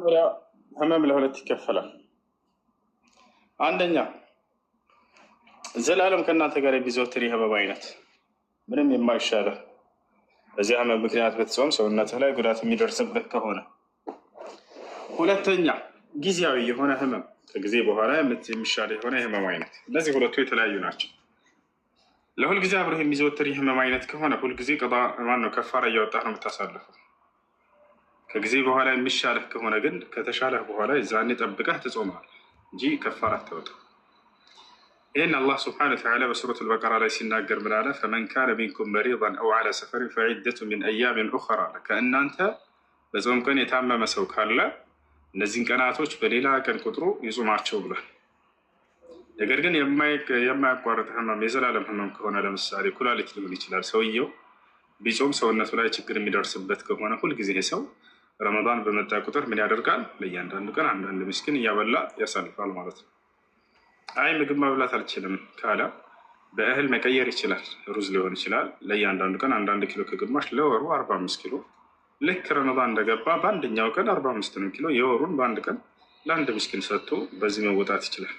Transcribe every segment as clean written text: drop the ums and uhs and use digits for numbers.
መጀመሪያ ህመም ለሁለት ይከፈላል። አንደኛ ዘላለም ከእናንተ ጋር የሚዘወትር የህመም አይነት ምንም የማይሻልህ በዚህ ህመም ምክንያት ብትጾም ሰውነትህ ላይ ጉዳት የሚደርስበት ከሆነ። ሁለተኛ ጊዜያዊ የሆነ ህመም ከጊዜ በኋላ የሚሻል የሆነ የህመም አይነት። እነዚህ ሁለቱ የተለያዩ ናቸው። ለሁልጊዜ አብረህ የሚዘወትር የህመም አይነት ከሆነ ሁልጊዜ ቀጣ ማነው ከፋራ እያወጣህ ነው የምታሳልፈው። ከጊዜ በኋላ የሚሻልህ ከሆነ ግን ከተሻለህ በኋላ የዛኔ ጠብቀህ ትጾማለህ እንጂ ከፋራ አታወጣም። ይህን አላህ ስብሐነሁ ወተዓላ በሱረቱል በቀራ ላይ ሲናገር ምን አለ? ፈመን ካነ ሚንኩም መሪደን አው ዐላ ሰፈሪን ፈዒደቱ ሚን አያሚን ኡኽራ። ከእናንተ በጾም ቀን የታመመ ሰው ካለ እነዚህን ቀናቶች በሌላ ቀን ቁጥሩ ይጹማቸው ብሏል። ነገር ግን የማያቋርጥ ህመም የዘላለም ህመም ከሆነ ለምሳሌ ኩላሊት ሊሆን ይችላል። ሰውየው ቢጾም ሰውነቱ ላይ ችግር የሚደርስበት ከሆነ ሁልጊዜ ሰው ረመዳን በመጣ ቁጥር ምን ያደርጋል? ለእያንዳንዱ ቀን አንዳንድ ምስኪን እያበላ ያሳልፋል ማለት ነው። አይ ምግብ መብላት አልችልም ካለ በእህል መቀየር ይችላል። ሩዝ ሊሆን ይችላል። ለእያንዳንዱ ቀን አንዳንድ ኪሎ ከግማሽ ለወሩ 45 ኪሎ ልክ ረመዳን እንደገባ በአንደኛው ቀን 45 ኪሎ የወሩን በአንድ ቀን ለአንድ ምስኪን ሰጥቶ በዚህ መወጣት ይችላል።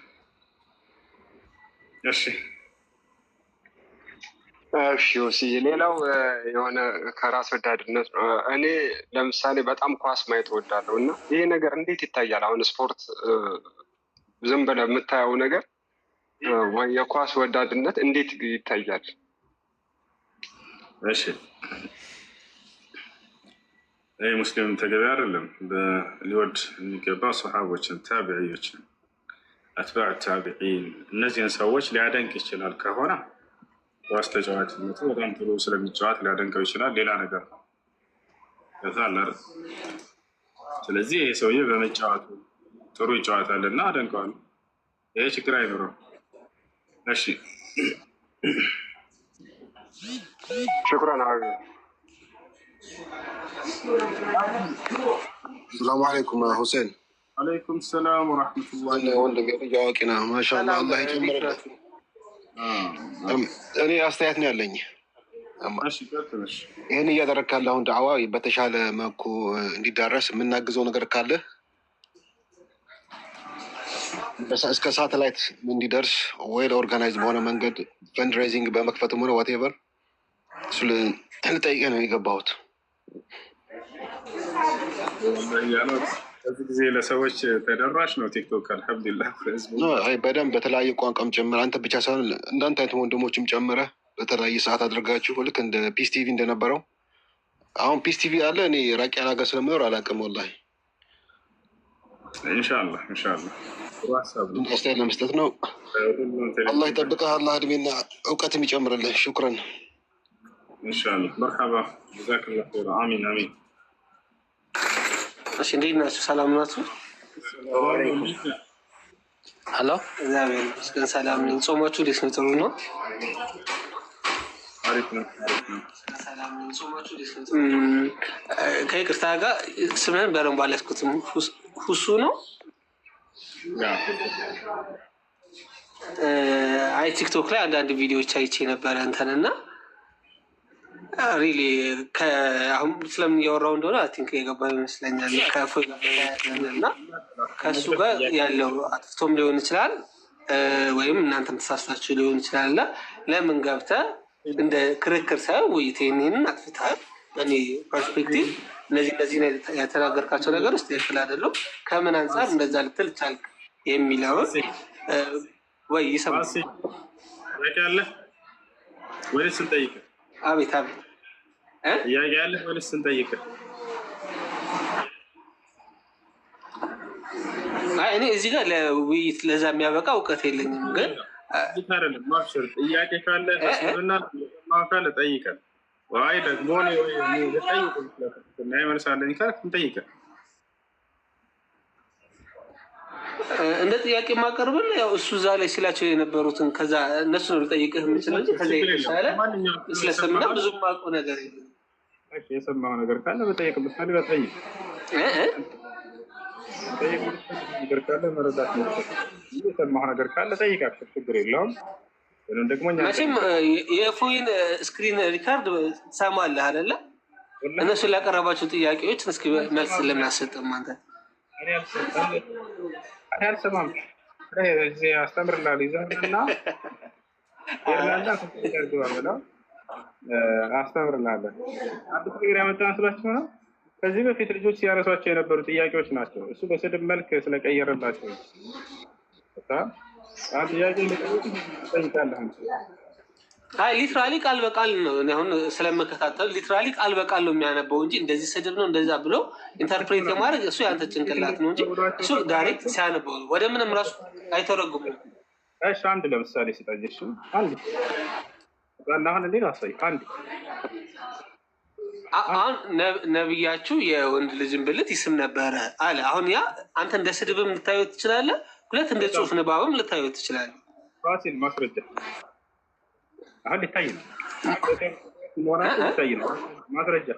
እሺ ሌላው የሆነ ከራስ ወዳድነት ነው። እኔ ለምሳሌ በጣም ኳስ ማየት እወዳለሁ እና ይሄ ነገር እንዴት ይታያል? አሁን ስፖርት ዝም ብለህ የምታየው ነገር የኳስ ወዳድነት እንዴት ይታያል? እሺ ይህ ሙስሊም ተገቢ አይደለም። ሊወድ የሚገባ ሰሓቦችን፣ ታቢዕዮችን፣ አትባዕ ታቢዒን እነዚህን ሰዎች ሊያደንቅ ይችላል ከሆነ ኳስ ተጫዋችነቱ በጣም ጥሩ ስለሚጫወት ሊያደንቀው ይችላል። ሌላ ነገር ነው። ስለዚህ ይህ ሰውዬ በመጫወቱ ጥሩ ይጫወታል እና አደንቀዋለሁ። ይሄ ችግር አይኖረው። እሺ ሽኩራን። ሰላሙ አለይኩም ሁሴን። አለይኩም ሰላም ወረሕመቱላሂ። ወንድሜ ልጅ አዋቂ ነህ። ማሻአላህ አላህ ይጨምርልህ። እኔ አስተያየት ነው ያለኝ። ይህን እያደረግ ካለ አሁን ዳዕዋ በተሻለ መልኩ እንዲዳረስ የምናግዘው ነገር ካለ እስከ ሳተላይት እንዲደርስ ወይ ለኦርጋናይዝ በሆነ መንገድ ፈንድሬዚንግ በመክፈትም ሆነ ዋቴቨር እሱ ልጠይቅህ ነው የገባሁት። በዚህ ጊዜ ለሰዎች ተደራሽ ነው ቲክቶክ። አልሐምዱሊላህ በደንብ በተለያየ ቋንቋም ጨምረ አንተ ብቻ ሳይሆን እንዳንተ አይነት ወንድሞችም ጨምረ በተለያየ ሰዓት አድርጋችሁ ልክ እንደ ፒስ ቲቪ እንደነበረው። አሁን ፒስ ቲቪ አለ። እኔ ራቅ ያለ ሀገር ስለምኖር አላውቅም ወላሂ። ኢንሻአላህ አስተያየት ለመስጠት ነው። አላህ ይጠብቅህ። አላህ እድሜና እውቀትም ይጨምርልህ። ሹክረን ኢንሻአላህ። መርሐባ ጀዛከላሁ ኸይር። አሚን አሚን። እሺ እንዴት ናችሁ? ሰላም ናችሁ? ሄሎ እግዚአብሔር ይመስገን ሰላም ነኝ። ጾማችሁ እንዴት ነው? ጥሩ ነው? አሪፍ ነው። ከይቅርታ ጋር ስምህን በደንብ አልያዝኩትም። ሁሱ ነው? አይ ቲክቶክ ላይ አንዳንድ ቪዲዮዎች አይቼ ነበረ እንተንና ሪሊ አሁን ስለምን እያወራው እንደሆነ አይ ቲንክ የገባ ይመስለኛል። እና ከእሱ ጋር ያለው አጥፍቶም ሊሆን ይችላል ወይም እናንተም ተሳስታችሁ ሊሆን ይችላል። እና ለምን ገብተህ እንደ ክርክር ሳይሆን ውይይት ይህንን አጥፍተሃል። እኔ ፐርስፔክቲቭ እነዚህ ያተናገርካቸው ነገር ውስጥ ትክክል አይደለም። ከምን አንጻር እንደዛ ልትል ቻልክ የሚለውን ወይ ይሰማል ያለ ወይስ እንጠይቅ? አቤት አቤት ያለ ወይስ እንጠይቅ? እኔ እዚህ ጋር ለውይይት ለዛ የሚያበቃ እውቀት የለኝም። ግን አይደለም ማብሽር ጥያቄ ካለ ተስብና ማካለ ጠይቀን ወይ ደግሞ ነው ለጠይቁ እና ይመልሳለኝ ካልክ እንጠይቀን። እንደ ጥያቄ ማቀርብል ያው እሱ እዛ ላይ ሲላቸው የነበሩትን ከዛ እነሱ ነው ልጠይቅህ የምችለው እንጂ ከዛ የተሻለ ስለሰማ ብዙ የማውቀው ነገር የለም። እሺ የሰማው ነገር ካለ በጠይቅ ብትፈልግ ጠይቅ። ነገር ካለ መረዳት ነው። የሰማው ነገር ካለ ጠይቃችሁ ችግር የለውም። ወይም ደግሞ መቼም የፎይን ስክሪን ሪካርድ ትሰማለህ አይደለ? እነሱ ላቀረባቸው ጥያቄዎች እስኪ መልስ ለምን አሰጠም አንተ? እኔ አልሰማም። እዚህ አስተምርልሃለሁ ይዘህና ኤርላንዳ ተደርገዋል ብለው አስተምርልሃለሁ። አዲስ ነገር ያመጣ መስሏችሁ ነው? ከዚህ በፊት ልጆች ሲያነሷቸው የነበሩ ጥያቄዎች ናቸው። እሱ በስድብ መልክ ስለቀየረላቸው ጥያቄ ጠይቃለህ። አይ ሊትራሊ ቃል በቃል ነው። አሁን ስለምከታተል ሊትራሊ ቃል በቃል ነው የሚያነበው እንጂ እንደዚህ ስድብ ነው እንደዛ ብሎ ኢንተርፕሬት የማድረግ እሱ ያንተ ጭንቅላት ነው እንጂ እሱ ዳይሬክት ሲያነበው ወደ ምንም ራሱ አይተረጉምም። እሺ አንድ ለምሳሌ ስጠይሽ አንድ አሁን እንዴት አሳይ አንድ አሁን ነብያችሁ የወንድ ልጅን ብልት ይስም ነበረ አለ። አሁን ያ አንተ እንደ ስድብም ልታየው ትችላለህ፣ ሁለት እንደ ጽሁፍ ንባብም ልታየው ትችላለህ። ፋሲል ማስረጃ አሁን ሊታይ ነው ሊታይ ነው ማስረጃ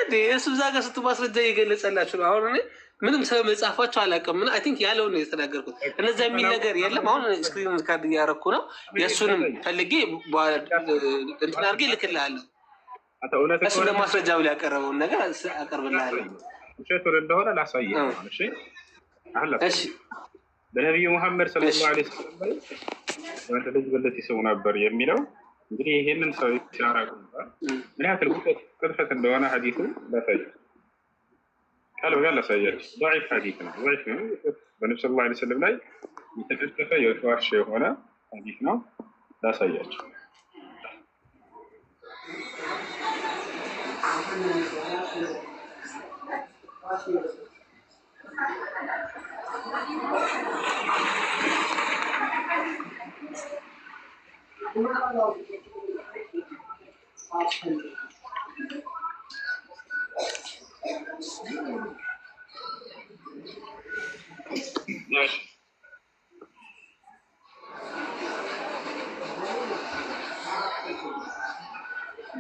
እንዴ እሱ እዛ ጋር ስቱ ማስረጃ እየገለጸላችሁ ነው። አሁን እኔ ምንም ስለ መጽሐፋቸው አላውቅም። ምን አይ ቲንክ ያለው ነው የተናገርኩት። እነዛ የሚል ነገር የለም። አሁን ስክሪን ካርድ እያደረኩ ነው። የእሱንም ፈልጌ እንትን አድርጌ እልክልሃለሁ። እሱ ለማስረጃ ብሎ ያቀረበውን ነገር አቀርብልሃለሁ። ውሸት እንደሆነ ላሳየህ። እሺ በነቢዩ ሙሐመድ ሰለላሁ ዐለይሂ ወሰለም ወንድ ልጅ ብልት ይስሙ ነበር የሚለው እንግዲህ ይሄንን ሰው ሲያራቁ ነበር። ምን ያክል ቅጥፈት እንደሆነ ሐዲሱ ላሳየህ። قالوا يلا سيد ضعيف حديث ضعيف በነብዩ ሰለላሁ ዐለይሂ ወሰለም ላይ የተከተፈ የተዋሸ የሆነ ሐዲስ ነው። ላሳያችሁ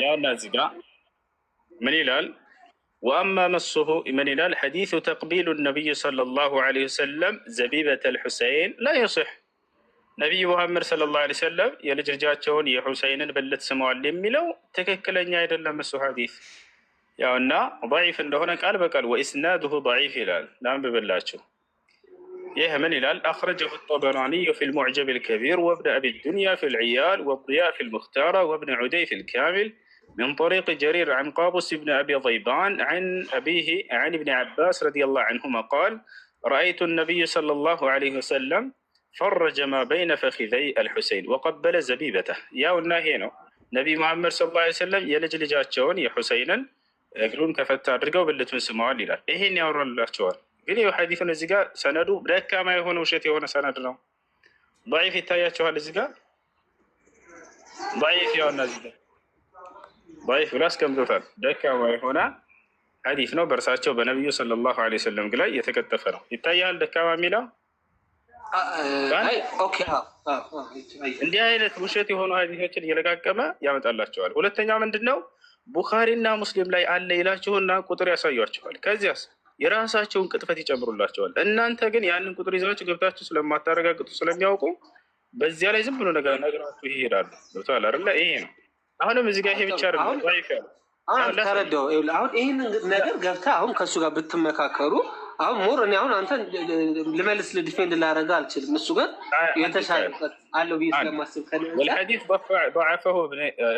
ያውና እዚህ ጋር ምን ይላል? وأما مسه من إلى الحديث تقبيل النبي صلى الله عليه وسلم زبيبة الحسين لا يصح. نبي محمد صلى الله عليه وسلم يلجرجاتون يا حسين بلت سموال لميلو تككلن يدل مسو حديث ያውና ضعيف እንደሆነ ቃል በቃል وإسناده ضعيف ይላል። ላንብ በላችሁ ይህ ምን ይላል? أخرجه الطبراني في المعجم الكبير وابن أبي الدنيا في العيال والضياء في المختارة وابن عدي في الكامل من طريق جرير عن قابوس بن أبي ضيبان عن أبيه عن ابن عباس رضي الله عنهما قال رأيت النبي صلى الله عليه وسلم فرج ما بين فخذي الحسين وقبل زبيبته. يا والناهينو نبي محمد صلى الله عليه وسلم يلج لجاتشون يا حسينا እግሩን ከፈታ አድርገው ብልቱን ስመዋል ይላል። ይሄን ያወራላቸዋል። ግን ይኸው ሐዲሱን እዚህ ጋር ሰነዱ ደካማ የሆነ ውሸት የሆነ ሰነድ ነው። ضعيف ይታያቸዋል። እዚህ ጋር ضعيف ያውና እዚህ ጋር ضعيف ብሎ አስቀምጦታል። ደካማ የሆነ ሐዲስ ነው። በእርሳቸው በነቢዩ ሰለላሁ ዐለይሂ ወሰለም ላይ የተከተፈ ነው። ይታያል ደካማ የሚለው እንዲህ አይነት ውሸት የሆኑ ሐዲሶችን እየለቃቀመ ያመጣላቸዋል። ሁለተኛ ምንድን ነው? ቡኻሪና ሙስሊም ላይ አለ ይላችሁና ቁጥር ያሳያችኋል። ከዚያስ የራሳቸውን ቅጥፈት ይጨምሩላቸዋል። እናንተ ግን ያንን ቁጥር ይዛችሁ ገብታችሁ ስለማታረጋግጡ ስለሚያውቁ በዚያ ላይ ዝም ብሎ ነገራችሁ ይሄዳሉ። ገብቶሃል አይደለ? ይሄ ነው። አሁንም እዚህ ጋር ይሄ ብቻ አይደለም። ضعيف ያለው አሁን ተረዳው። አሁን ይሄን ነገር ገብታ አሁን ከሱ ጋር ብትመካከሩ አሁን ሞር እኔ አሁን አንተ ልመልስ ለዲፌንድ ላደርግ አልችልም። እሱ ግን የተሻለ አለው ብዬ ስለማስብ والحديث ضعفه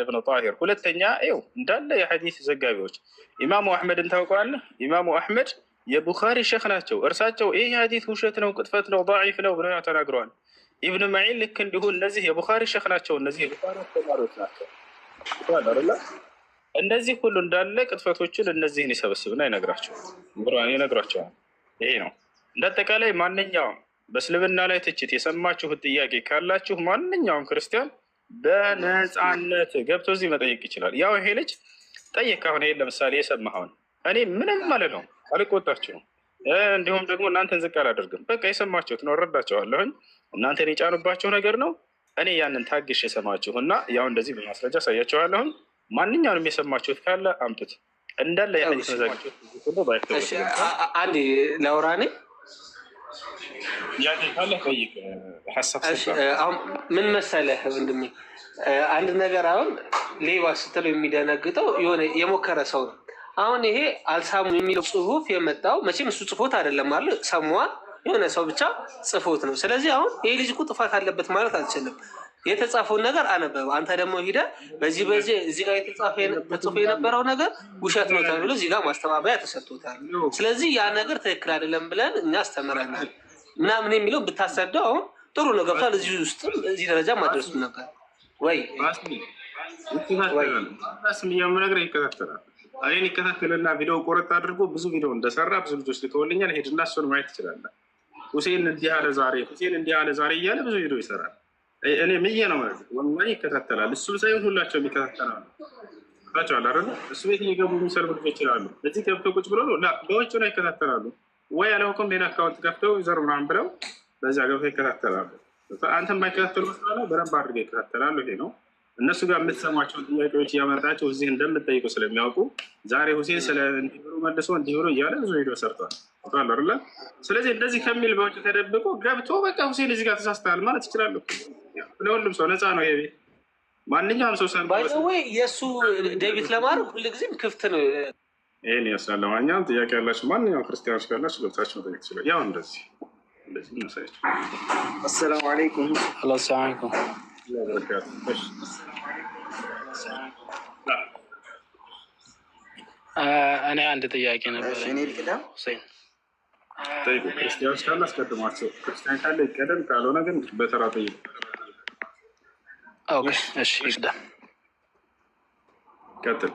ابن طاهر። ሁለተኛ ይኸው እንዳለ የሐዲስ ዘጋቢዎች ኢማሙ አህመድን ታውቀዋለህ? ኢማሙ አህመድ የቡኻሪ ሼኽ ናቸው። እርሳቸው ይሄ ሐዲስ ውሸት ነው፣ ቅጥፈት ነው፣ ضعيف ነው ብለው ተናግረዋል። ኢብኑ መዒን ልክ እንዲሁ እነዚህ የቡኻሪ ሼኽ ናቸው። እነዚህ የቡኻሪ ተማሪዎች ናቸው። አይደለ? እነዚህ ሁሉ እንዳለ ቅጥፈቶችን እነዚህን ይሰበስብና ይነግራቸዋል። ይሄ ነው እንዳጠቃላይ። ማንኛውም በእስልምና ላይ ትችት የሰማችሁት ጥያቄ ካላችሁ ማንኛውም ክርስቲያን በነፃነት ገብቶ እዚህ መጠየቅ ይችላል። ያው ይሄ ልጅ ጠየቅ። አሁን ይሄን ለምሳሌ የሰማኸውን እኔ ምንም ማለት ነው አልቆጣችሁም፣ እንዲሁም ደግሞ እናንተን ዝቅ አላደርግም። በቃ የሰማችሁት ነው እረዳቸዋለሁኝ። እናንተን የጫኑባቸው ነገር ነው። እኔ ያንን ታግሽ የሰማችሁ እና ያው እንደዚህ በማስረጃ አሳያችኋለሁኝ። ማንኛውንም የሰማችሁት ካለ አምጡት። እንዳለ የሐዲስ መዛግብቶች ሁሉ ባይተውት አንዴ ላውራኔ ያኔ ካለ ጠይቅ። ሐሳብ አሁን ምን መሰለህ ወንድሜ፣ አንድ ነገር አሁን ሌባ ስትለው የሚደነግጠው የሆነ የሞከረ ሰው ነው። አሁን ይሄ አልሳሙ የሚለው ጽሁፍ የመጣው መቼም እሱ ጽፎት አይደለም አለ ሰሟን የሆነ ሰው ብቻ ጽፎት ነው። ስለዚህ አሁን ይሄ ልጅ እኮ ጥፋት አለበት ማለት አልችልም። የተጻፈውን ነገር አነበበ። አንተ ደግሞ ሂደ በዚህ እዚህ ጋር ተጽፎ የነበረው ነገር ውሸት ነው ተብሎ እዚህ ጋር ማስተባበያ ተሰጥቶታል። ስለዚህ ያ ነገር ትክክል አይደለም ብለን እኛ አስተምረናል ምናምን የሚለው ብታሰደው አሁን ጥሩ ነው። ገብቷል። እዚህ ውስጥም እዚህ ደረጃ ማድረሱ ነበር ወይ ነገር ይከታተላል። እኔን ይከታተልና ቪዲዮ ቆረጥ አድርጎ ብዙ ቪዲዮ እንደሰራ ብዙ ልጆች ልከውልኛል። ሄድና እሱን ማየት ትችላለህ። ሁሴን እንዲህ አለ ዛሬ፣ ሁሴን እንዲህ አለ ዛሬ እያለ ብዙ ቪዲዮ ይሰራል። እኔ ምዬ ነው ማለት ወላሂ ይከታተላል። እሱም ሳይሆን ሁላቸውም ይከታተላሉ። ታቸዋል አይደለ? እሱ ቤት እየገቡ የሚሰሩ ልጆች ይችላሉ። እዚህ ገብተው ቁጭ ብሎ ነው በውጭ ነው ይከታተላሉ። ወይ ያለውኩም ሌላ አካውንት ከፍተው ይዘሩ ምናምን ብለው በዚያ ገብተው ይከታተላሉ። አንተ የማይከታተሉ መስላለ በደንብ አድርገው ይከታተላሉ። ይሄ ነው እነሱ ጋር የምትሰሟቸው ጥያቄዎች እያመጣቸው እዚህ እንደምትጠይቁ ስለሚያውቁ ዛሬ ሁሴን ስለ እንዲብሎ መልሶ እንዲብሎ እያለ ብዙ ቪዲዮ ሰርተዋል አይደለ? ስለዚህ እንደዚህ ከሚል በውጭ ተደብቆ ገብቶ በቃ ሁሴን እዚህ ጋር ተሳስተሃል ማለት ይችላሉ። ለሁሉም ሰው ነፃ ነው። ይሄ ማንኛውም ሰው ወይ የእሱ ዴቢት ለማድረግ ሁልጊዜም ክፍት ነው። ይህን ይመስላል። ለማንኛውም ጥያቄ ያላችሁ ማንኛውም ክርስቲያኖች ካላችሁ ገብታችሁ መጠየቅ ትችላል። ያው እንደዚህ እናሳያቸው። አሰላሙ አለይኩም። ሰላም አለይኩም። እኔ አንድ ጥያቄ ነበር። ሁሴን ጠይቁ። ክርስቲያኖች ካለ አስቀድሟቸው። ክርስቲያን ካለ ይቀደም፣ ካልሆነ ግን በተራ ጠይቁ። እሺ ይቅደም። ቀጥል።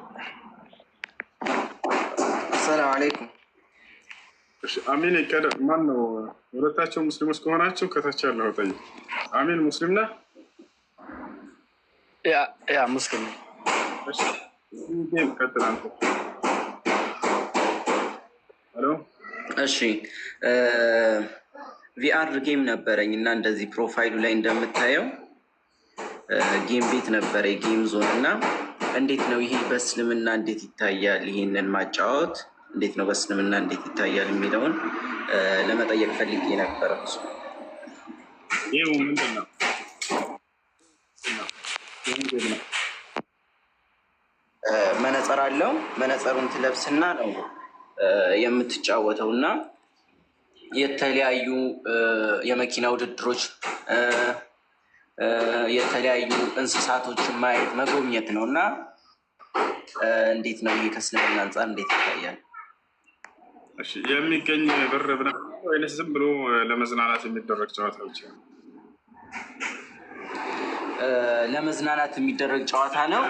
ሰላም አለይኩም። አሚን ይቀደም። ማን ነው? ሁለታቸው ሙስሊሞች ከሆናቸው ከታች ያለው ጠይቅ። አሚን ሙስሊም ነህ? ያ ሙስሊም ነኝ። ቀጥል አንተ። ሄሎ። እሺ ቪአር ጌም ነበረኝ እና እንደዚህ ፕሮፋይሉ ላይ እንደምታየው ጌም ቤት ነበረ፣ ጌም ዞን እና እንዴት ነው ይሄ በእስልምና እንዴት ይታያል? ይሄንን ማጫወት እንዴት ነው በእስልምና እንዴት ይታያል የሚለውን ለመጠየቅ ፈልጌ ነበረ። ይሄው ምንድን ነው? መነጽር አለው። መነጽሩን ትለብስና ነው የምትጫወተው እና የተለያዩ የመኪና ውድድሮች፣ የተለያዩ እንስሳቶችን ማየት መጎብኘት ነው እና እንዴት ነው ይሄ ከእስልምና አንጻር እንዴት ይታያል? የሚገኝ ብር ወይስ ዝም ብሎ ለመዝናናት የሚደረግ ጨዋታዎች? ለመዝናናት የሚደረግ ጨዋታ ነው።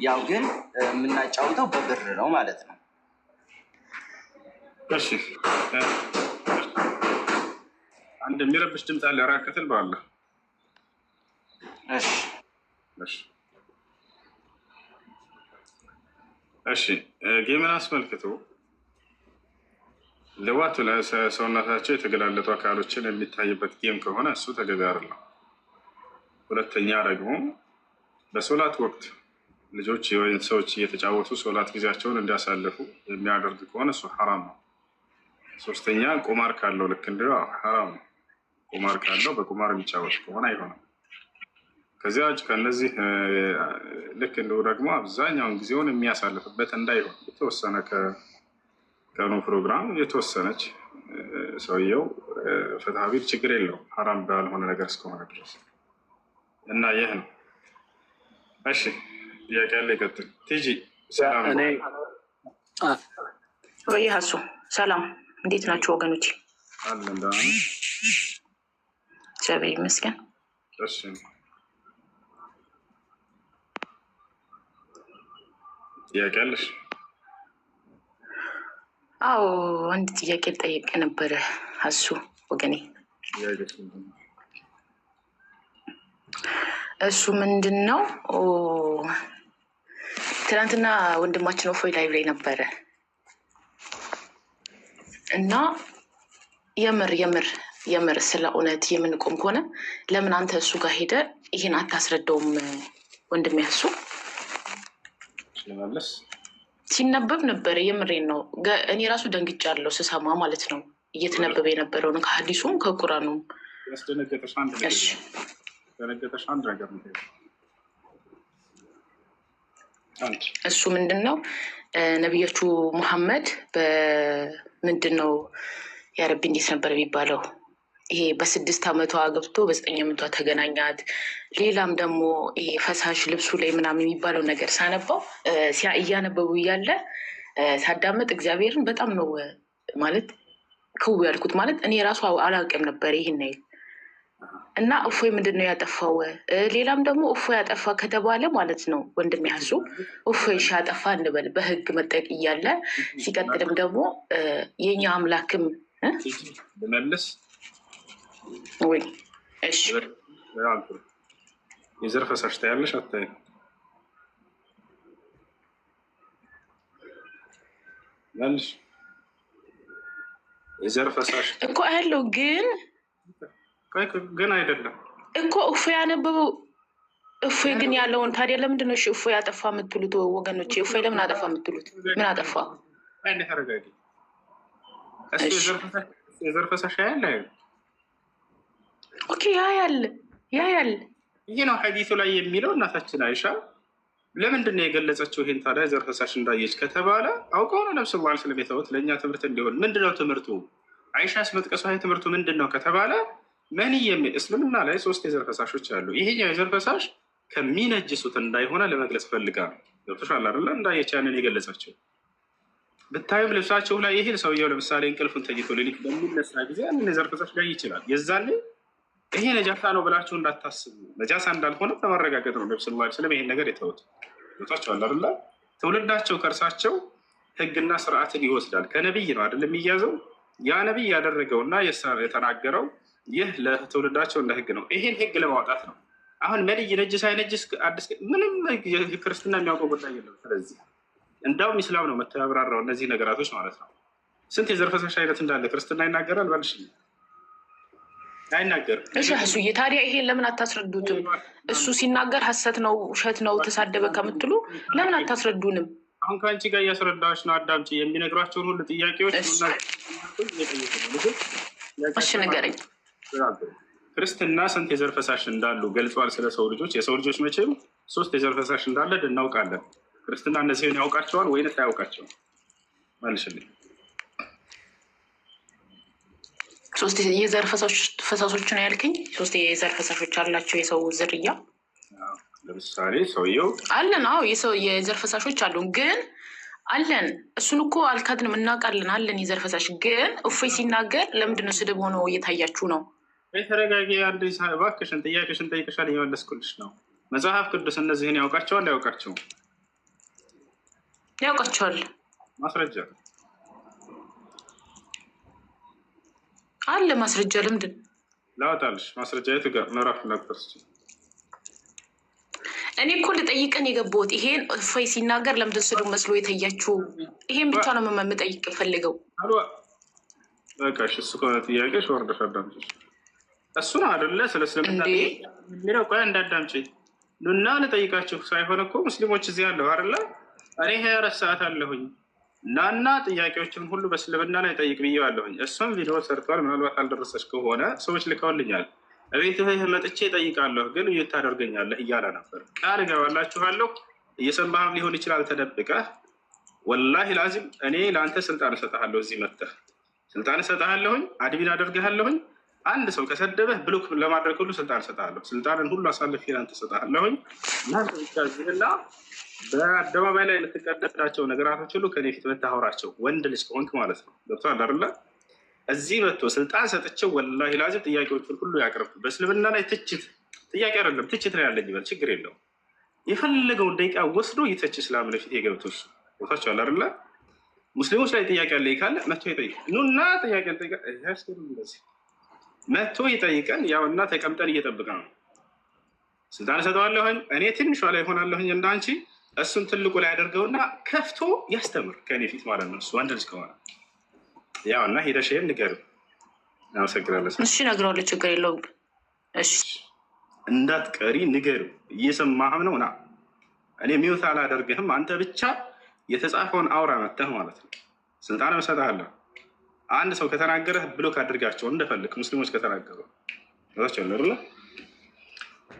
ያው ግን የምናጫውተው በብር ነው ማለት ነው። እሺ አንድ የሚረብሽ ድምፅ አለ። ራክትል ባለ እሺ ጌምን አስመልክቶ ልዋቱ ለሰውነታቸው የተገላለጡ አካሎችን የሚታይበት ጌም ከሆነ እሱ ተገቢ አይደለም። ሁለተኛ ደግሞ በሶላት ወቅት ልጆች ወይም ሰዎች እየተጫወቱ ሶላት ጊዜያቸውን እንዲያሳልፉ የሚያደርግ ከሆነ እሱ ሐራም ነው። ሶስተኛ ቁማር ካለው ልክ እንደ ሐራም ነው። ቁማር ካለው በቁማር የሚጫወት ከሆነ አይሆንም። ከዚያ ውጭ ከእነዚህ ልክ እንደው ደግሞ አብዛኛውን ጊዜውን የሚያሳልፍበት እንዳይሆን የተወሰነ ከቀኑ ፕሮግራም የተወሰነች ሰውየው ፍትሐ ቢል ችግር የለውም ሐራም ባልሆነ ነገር እስከሆነ ድረስ እና ይህ ነው። እሺ ጥያቄ ያለ ይቀጥል። ቲጂ ሰላም ወይ ሀሱ ሰላም፣ እንዴት ናቸው ወገኖች? አለ እንደሆነ እግዚአብሔር ይመስገን። እሺ ጥያቄ አለሽ? አዎ አንድ ጥያቄ ልጠይቅ ነበረ ሀሱ ወገኔ። እሱ ምንድን ነው ትናንትና ወንድማችን እፎይ ላይቭ ላይ ነበረ እና የምር ስለ እውነት የምንቆም ከሆነ ለምን አንተ እሱ ጋር ሄደ ይህን አታስረዳውም? ወንድም ያሱ ሲነበብ ነበረ። የምሬን ነው። እኔ ራሱ ደንግጫለሁ ስሰማ ማለት ነው። እየተነበበ የነበረው ነው ከሀዲሱም ከቁራኑም። ያስደነገጠሽ አንድ ነገር እሱ ምንድን ነው ነቢያችሁ ሙሐመድ በምንድን ነው ያረቢ እንዴት ነበር የሚባለው? ይሄ በ6 ዓመቷ ገብቶ በ9 ዓመቷ ተገናኛት። ሌላም ደግሞ ይሄ ፈሳሽ ልብሱ ላይ ምናምን የሚባለው ነገር ሳነባው እያነበቡ እያለ ሳዳመጥ እግዚአብሔርን በጣም ነው ማለት ክው ያልኩት። ማለት እኔ ራሱ አላውቅም ነበር ይህን ይል እና እፎይ ምንድን ነው ያጠፋው? ሌላም ደግሞ እፎይ ያጠፋ ከተባለ ማለት ነው ወንድም ያሱ እፎይ እሺ ያጠፋ እንበል በህግ መጠየቅ እያለ ሲቀጥልም ደግሞ የኛ አምላክም ልመልስ ወይ እሺ የዘር ፈሳሽ ታያለሽ አታይም? መልሽ የዘር ፈሳሽ እኮ ያለው ግን አይደለም እኮ እፎይ ያነበበው እፎይ ግን ያለውን ታዲያ ለምንድን ነው እፎይ ያጠፋ የምትሉት ወገኖች? እፎይ ለምን አጠፋ የምትሉት? ምን አጠፋ? አይነ ተረጋጊ። የዘር ፈሳሽ ያለ ኦኬ ያያል ይሄ ነው ሐዲሱ ላይ የሚለው። እናታችን አይሻ ለምንድን ነው የገለጸችው ይሄን ታዲያ የዘር ፈሳሽ እንዳየች ከተባለ አውቀው ነው ነብዩ ሰለላሁ ዐለይሂ ወሰለም የተውት ለእኛ ትምህርት እንዲሆን። ምንድነው ትምህርቱ? አይሻስ መጥቀሷ ትምህርቱ ምንድን ነው ከተባለ መኒ የሚል እስልምና ላይ 3 የዘር ፈሳሾች አሉ። ይሄኛው የዘር ፈሳሽ ከሚነጅሱት እንዳይሆነ ለመግለጽ ፈልጋ ገብቶሻል አይደለ? እንዳየች ያንን የገለጸችው ብታዩም ልብሳቸው ላይ ይሄን ሰውየው ለምሳሌ እንቅልፉን ተኝቶ ሌሊት በሚነሳ ጊዜ ያንን የዘር ፈሳሽ ላይ ይችላል። የዛኔ ይሄ ነጃሳ ነው ብላችሁ እንዳታስቡ። ነጃሳ እንዳልሆነ ለማረጋገጥ ነው ነብዩ ሰለላሁ ዐለይሂ ወሰለም ይሄን ነገር የተውት። ገብቷቸዋል አይደለ? ትውልዳቸው ከእርሳቸው ህግና ስርዓትን ይወስዳል። ከነቢይ ነው አይደል የሚያዘው። ያ ነቢይ ያደረገውና የተናገረው ይህ ለትውልዳቸው እንደ ህግ ነው። ይሄን ህግ ለማውጣት ነው። አሁን መልይ ነጅስ አይነጅስ አዲስ ምንም ክርስትና የሚያውቀው ጉዳይ የለም። ስለዚህ እንዳውም ኢስላም ነው መጥቶ ያብራራው እነዚህ ነገራቶች ማለት ነው። ስንት የዘር ፈሳሽ አይነት እንዳለ ክርስትና ይናገራል። ባልሽ አይናገርም። እሺ እሱዬ ታዲያ ይሄን ለምን አታስረዱትም? እሱ ሲናገር ሀሰት ነው ውሸት ነው ተሳደበ ከምትሉ ለምን አታስረዱንም? አሁን ከአንቺ ጋር እያስረዳች ነው። አዳምጪ። የሚነግሯቸውን ሁሉ ጥያቄዎች እሺ ንገረኝ። ክርስትና ስንት የዘር ፈሳሽ እንዳሉ ገልጿል። ስለ ሰው ልጆች የሰው ልጆች መቼም 3 የዘር ፈሳሽ እንዳለ እናውቃለን። ክርስትና እነዚህን ያውቃቸዋል ወይንስ አያውቃቸውም? መልሽልኝ። 3 የዘር ፈሳሾች ነው ያልከኝ? 3 የዘር ፈሳሾች አላቸው የሰው ዝርያ። ለምሳሌ ሰውየው አለን። አዎ የዘር ፈሳሾች አሉን ግን አለን። እሱን እኮ አልካድንም፣ እናውቃለን። አለን የዘር ፈሳሽ ግን እፎይ ሲናገር ለምንድነው ስድብ ሆኖ እየታያችሁ ነው? ተረጋጊ። አንድ እባክሽን ጥያቄሽን ጠይቅሻል፣ እየመለስኩልሽ ነው። መጽሐፍ ቅዱስ እነዚህን ያውቃቸዋል አያውቃቸውም? ያውቃቸዋል። ማስረጃ አለ። ማስረጃ ለምንድን ላወጣልሽ? ማስረጃ የቱ ጋር ምዕራፍ ነበር? እኔ እኮ ልጠይቀን የገባሁት ይሄን እፎይ ሲናገር ለምንድን ስድብ መስሎ የታያችሁ? ይሄን ብቻ ነው የምጠይቅ ፈልገው። በቃሽ። እሱ ከሆነ ጥያቄሽ ወርደሽ አዳምጪ። እሱ ነው አይደለ? ስለ እስልምና የሚለው ቆይ እንዳዳምጪ ኑና ልጠይቃችሁ ሳይሆን እኮ ሙስሊሞች እዚህ አለሁ አይደለ? እኔ 24 ሰዓት አለሁኝ። ናና ጥያቄዎችን ሁሉ በእስልምና ላይ ጠይቅ ብዬዋለሁኝ። እሱም ቪዲዮ ሰርተዋል። ምናልባት አልደረሰች ከሆነ ሰዎች ልከውልኛል። እቤትህ መጥቼ እጠይቃለሁ ግን ውይይት ታደርገኛለህ እያለ ነበር። ቃል እገባላችኋለሁ። እየሰማህም ሊሆን ይችላል ተደብቀህ። ወላሂ ላዚም እኔ ለአንተ ስልጣን እሰጥሃለሁ። እዚህ መጥተህ ስልጣን እሰጥሃለሁኝ፣ አድሚን አደርግሃለሁኝ። አንድ ሰው ከሰደበህ ብሎክ ለማድረግ ሁሉ ስልጣን እሰጥሃለሁ። ስልጣንን ሁሉ አሳልፌ ለአንተ እሰጥሃለሁኝ። እናንተ ብቻ እዚህና በአደባባይ ላይ ልትቀደዳቸው ነገራቶች ሁሉ ከኔ ፊት መታወራቸው ወንድ ልጅ ከሆንክ ማለት ነው። ገብቶሃል አይደለ? እዚህ መጥቶ ስልጣን ሰጥቼው ወላሂ ላዚም ጥያቄዎችን ሁሉ ያቅርብ። በእስልምና ላይ ትችት ጥያቄ አይደለም ትችት ነው ያለኝ ይበል፣ ችግር የለውም። የፈለገውን ደቂቃ ወስዶ ይተች። እስላም ለፊት የገብቶች ቦታቸዋል አይደለ? ሙስሊሞች ላይ ጥያቄ ያለ ካለ መጥቶ ይጠይቅ። ኑና ጥያቄ መጥቶ ይጠይቀን። ያውና ተቀምጠን እየጠብቀ ነው። ስልጣን እሰጠዋለሁኝ እኔ ትንሿ ላይ ሆናለሁኝ እና አንቺ እሱን ትልቁ ላይ ያደርገውና ከፍቶ ያስተምር ከኔ ፊት ማለት ነው። እሱ ወንድ ልጅ ከሆነ ያው እና ሄደሽ ይሄን ንገሪው። አመሰግናለሁ። እሺ እነግረዋለሁ፣ ችግር የለውም። እሺ እንዳትቀሪ ንገሪው። እየሰማህም ነው ና እኔ ሚውት አላደርግህም። አንተ ብቻ የተጻፈውን አውራ መተህ ማለት ነው። ስልጣን እሰጥሃለሁ። አንድ ሰው ከተናገረህ ብሎክ አድርጋቸው እንደፈልግ። ሙስሊሞች ከተናገሩ።